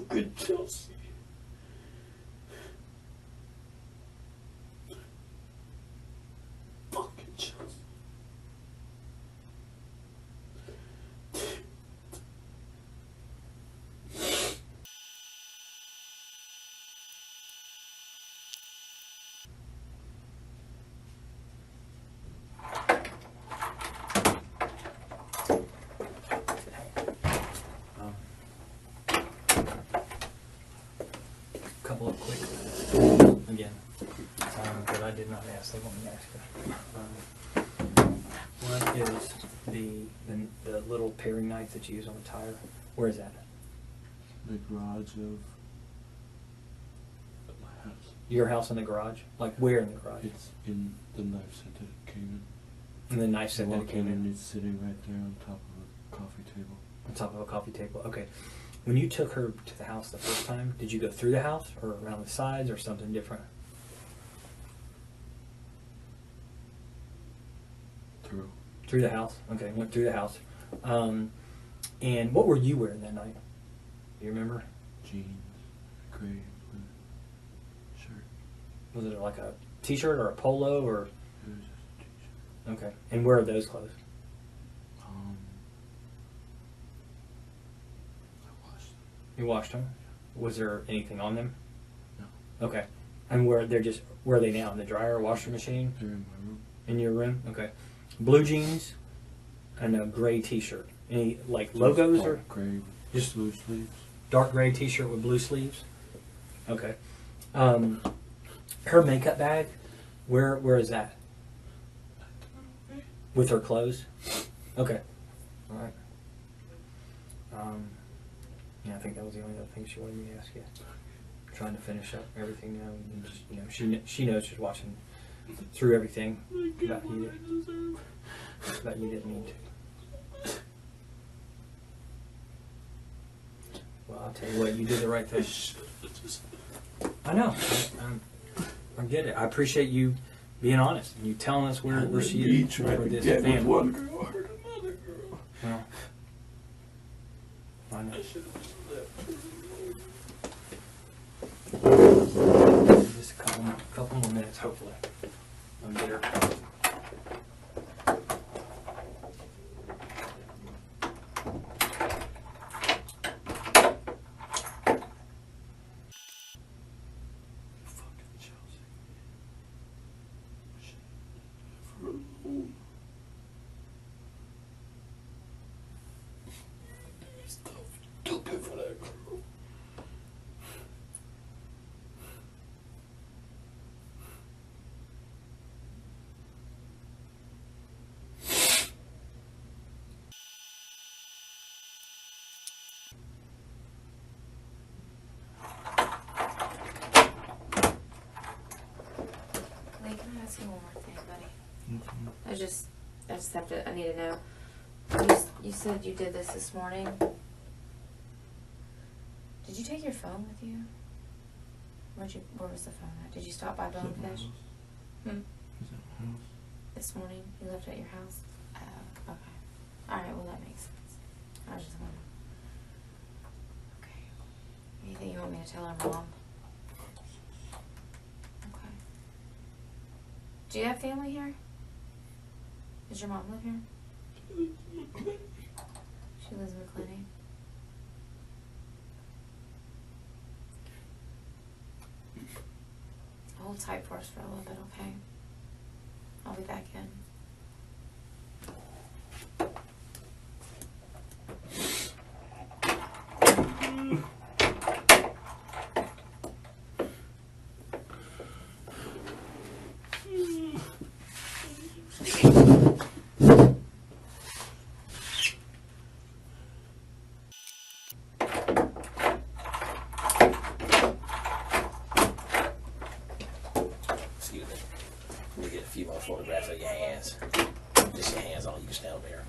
Good Chelsea. Fucking Chelsea. Couple of quick again, but I did not ask. They want me to ask you. What is the little paring knife that you use on the tire? Where is that? The garage of my house. Your house in the garage? Like where in the garage? It's in the knife set that it came in. And the knife set that it Walk came in and in. it's sitting right there on top of a coffee table. On top of a coffee table. Okay. When you took her to the house the first time, did you go through the house or around the sides or something different? Through the house. Okay, went through the house. And what were you wearing that night? Do you remember? Jeans, gray, blue shirt. Was it like a t-shirt or a polo or? It was just a t-shirt. Okay. And where are those clothes? I washed them. You washed them? Was there anything on them? No. Okay. And where are they now? In the dryer, washer machine? They're in my room. In your room? Okay. Blue jeans and a gray t-shirt. Any like logos Dark or gray with just blue sleeves? dark gray t-shirt with blue sleeves? Okay. Her makeup bag, where is that? With her clothes? Okay. All right. Yeah, I think that was the only other thing she wanted me to ask you. Trying to finish up everything now. And just, she knows she's watching through everything that you didn't mean to. Well, I'll tell you what, you did the right thing. I know. I get it. I appreciate you being honest and you telling us where she is for this family. One girl hurt another girl. Well, I know. Just a couple more minutes, hopefully. I'll get her. Fucking Chelsea. Shit. For alone. Lee, can I ask you one more thing, buddy? I just have to, I need to know. You said you did this morning. Did you take your phone with you? Where was the phone at? Did you stop by Bonefish? This morning? You left it at your house? Okay. Alright, well that makes sense. I was just wondering. Okay. Anything you want me to tell her, Mom? Okay. Do you have family here? Does your mom live here? She lives in McClenny. Hold tight for us for a little bit, okay? I'll be back in. Excuse me. Let me get a few more photographs of your hands. Just your hands on. You can stand over here.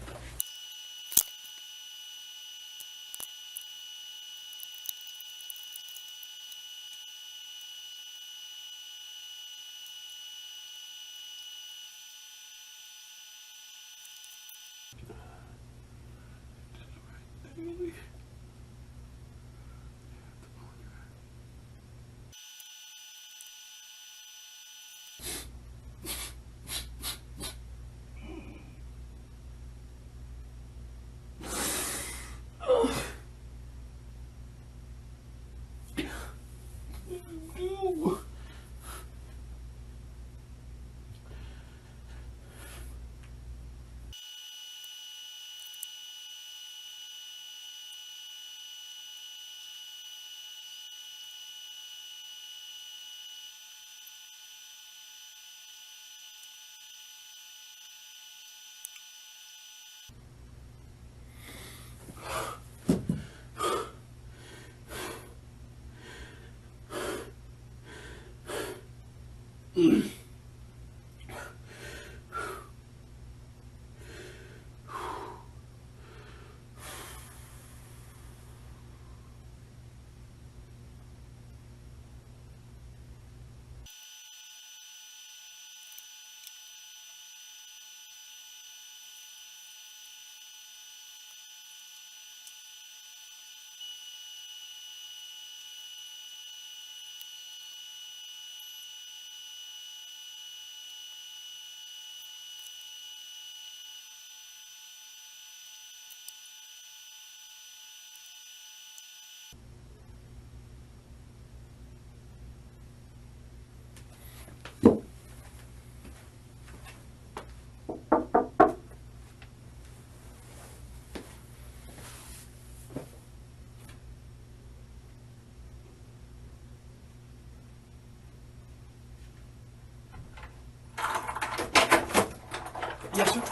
Yes, sir.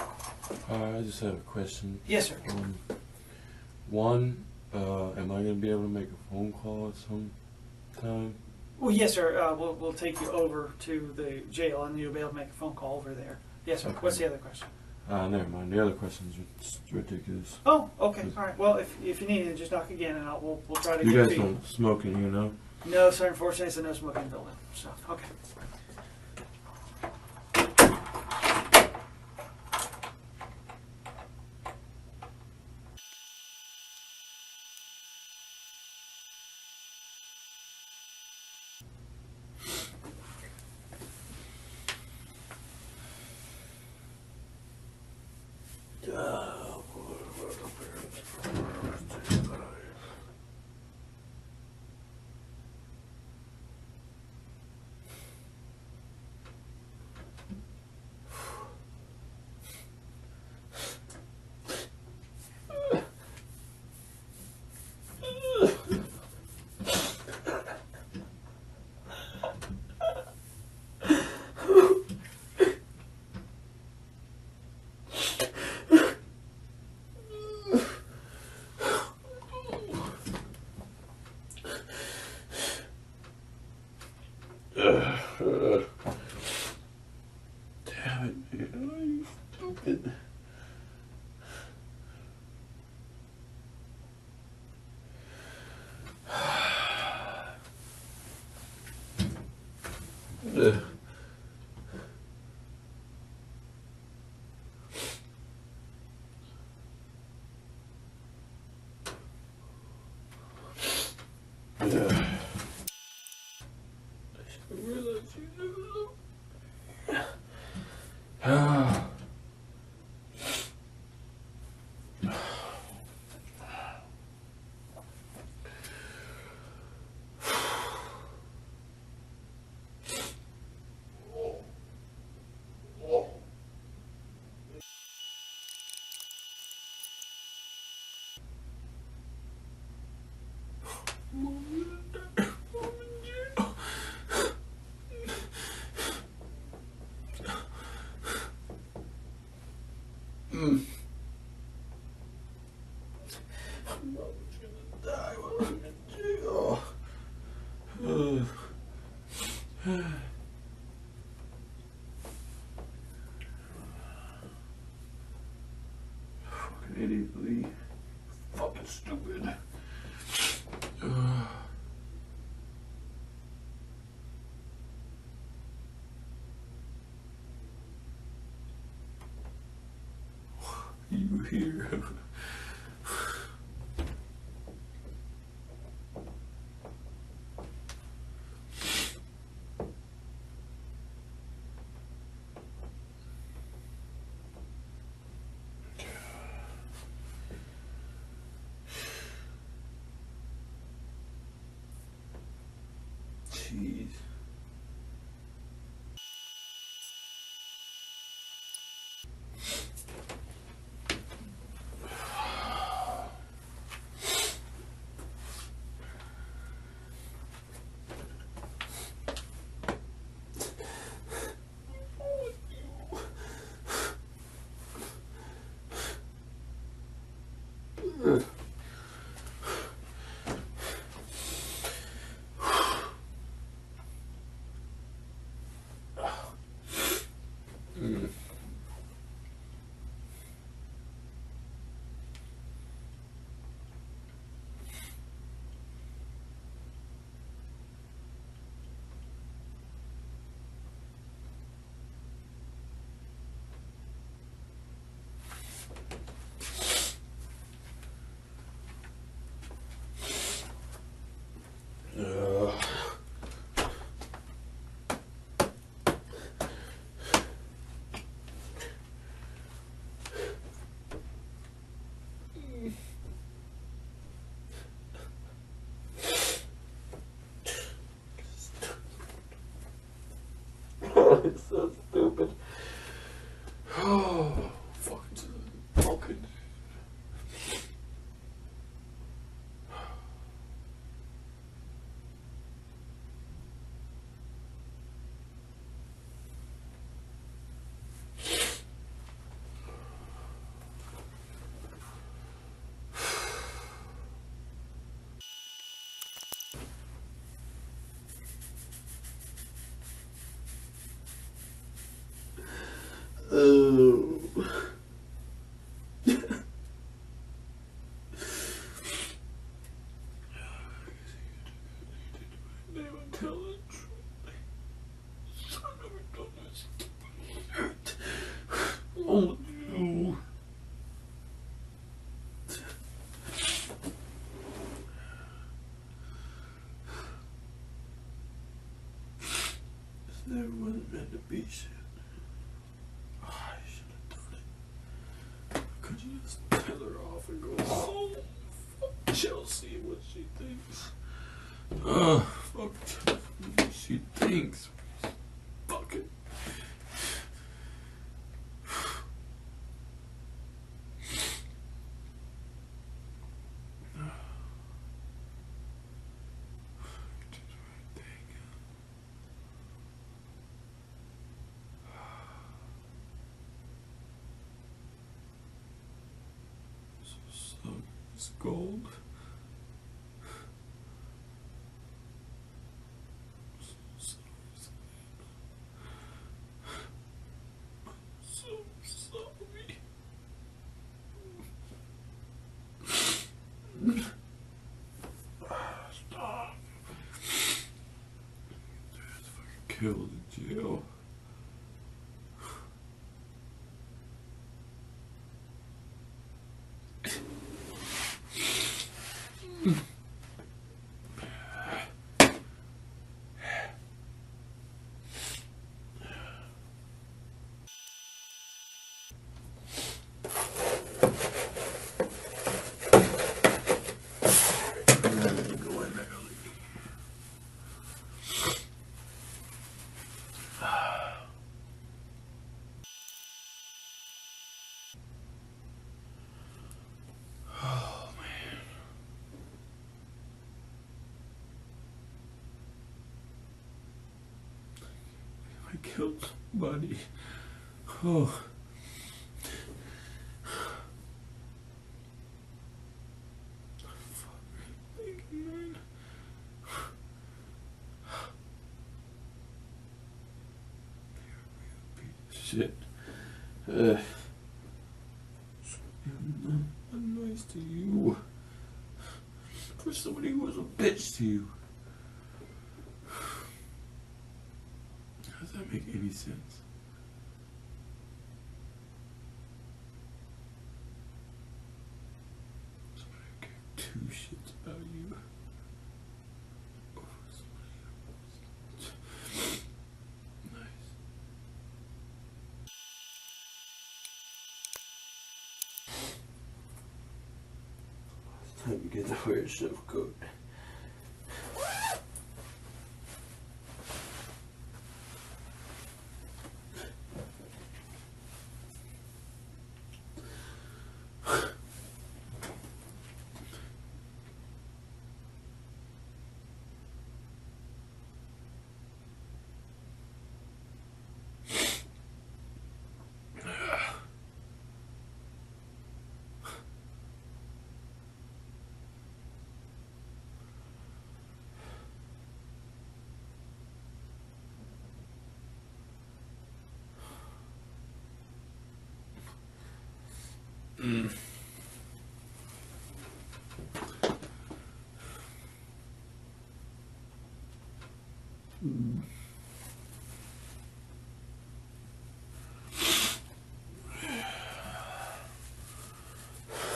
I just have a question. Yes, sir. One, am I gonna be able to make a phone call at some time? Well, yes, sir. We'll take you over to the jail, and you'll be able to make a phone call over there. Yes, sir. Okay. What's the other question? Never mind. The other question's just ridiculous. Oh, okay. All right. Well, if you need it, just knock again, and we'll try to You get guys you. don't smoke in here, no? No, sir. Unfortunately, it's a no smoking building. So, okay. God, man, you stupid. Ugh. Yeah. I should realize you do. Ah. Mm. I'm gonna die while I'm in jail. Fucking idiot, Lee. Fucking stupid. You here? Jeez. It's so stupid. Oh, fucking. Oh. Oh, you. This never wasn't meant to be shit. Oh, I should have done it. Could you just tell her off and go home? Fuck Chelsea, what she thinks. Fuck what she thinks. Fuck it. It's gold. killed in jail. I killed somebody. Oh. Fuck me thinking, man. Shit. I'm not nice to you. For somebody who was a bitch to you. Does that make any sense? Somebody who cared two shits about you. Over somebody else. Nice. It's time to get the weird stuff cooked.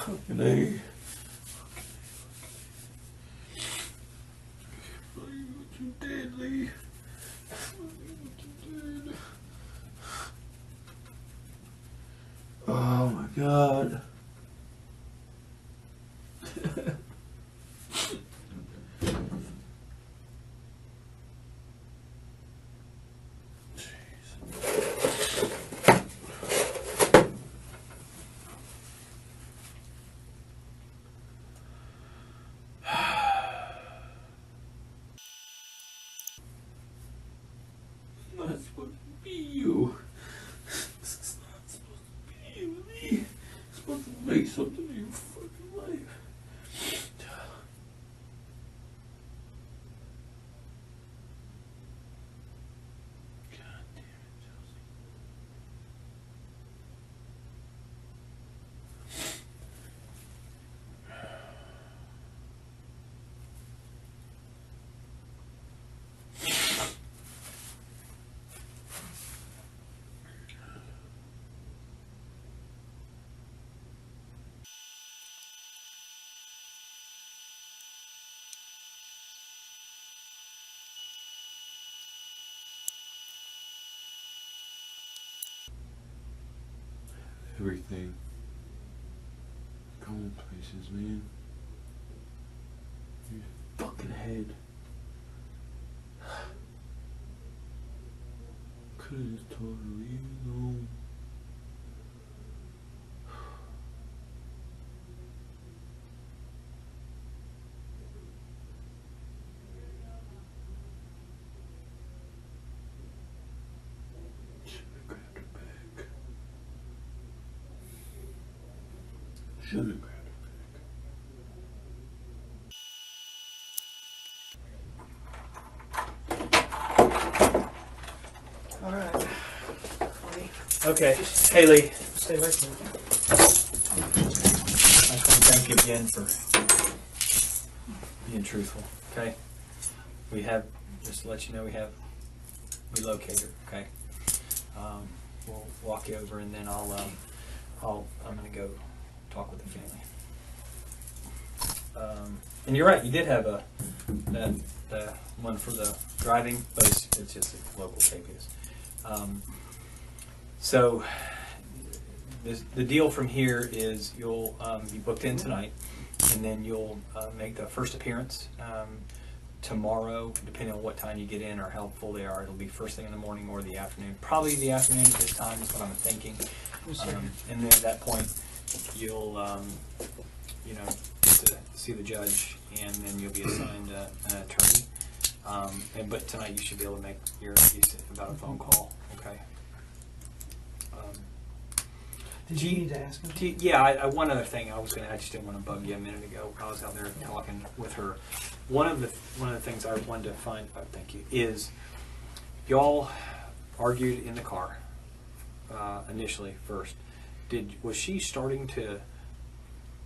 Fucking A. What you did, Lee? What you did? Oh my God. Not supposed to be you. This is not supposed to be you, Lee. It's supposed to make something of your fucking life. God damn it, Chelsea. Everything. Going places, man. Your fucking head. Could've just told her, leave me alone. Should've grabbed her back. Should've grabbed her back. All right. Okay, Haley, stay right there. I just want to thank you again for being truthful. Okay, we have, just to let you know, we have relocate her. Okay. We'll walk you over, and then I'm gonna go talk with the family. And you're right. You did have the one for the driving, but it's just a local KPS. So the deal from here is you'll be booked in tonight, and then you'll make the first appearance tomorrow, depending on what time you get in or how full they are. It'll be first thing in the morning or the afternoon. Probably the afternoon at this time is what I'm thinking. And then at that point, you'll get to see the judge, and then you'll be assigned an attorney. But tonight you should be able to make your excuse about a phone call. Okay. Did you need to ask him? Yeah, one other thing I just didn't want to bug you a minute ago. I was out there talking with her. One of the things I wanted to find, thank you, is y'all argued in the car initially first. Was she starting to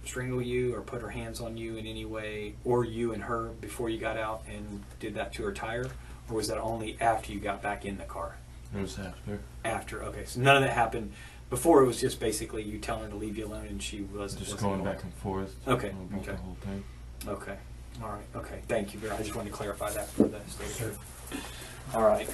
strangle you or put her hands on you in any way, or you and her, before you got out and did that to her tire, or was that only after you got back in the car? It was after. After, okay. So none of that happened. Before, it was just basically you telling her to leave you alone, and she wasn't. Just going back and forth. Okay. About Okay. the whole thing. Okay. All right. Okay. Thank you. I just wanted to clarify that for the state. Sure. All right.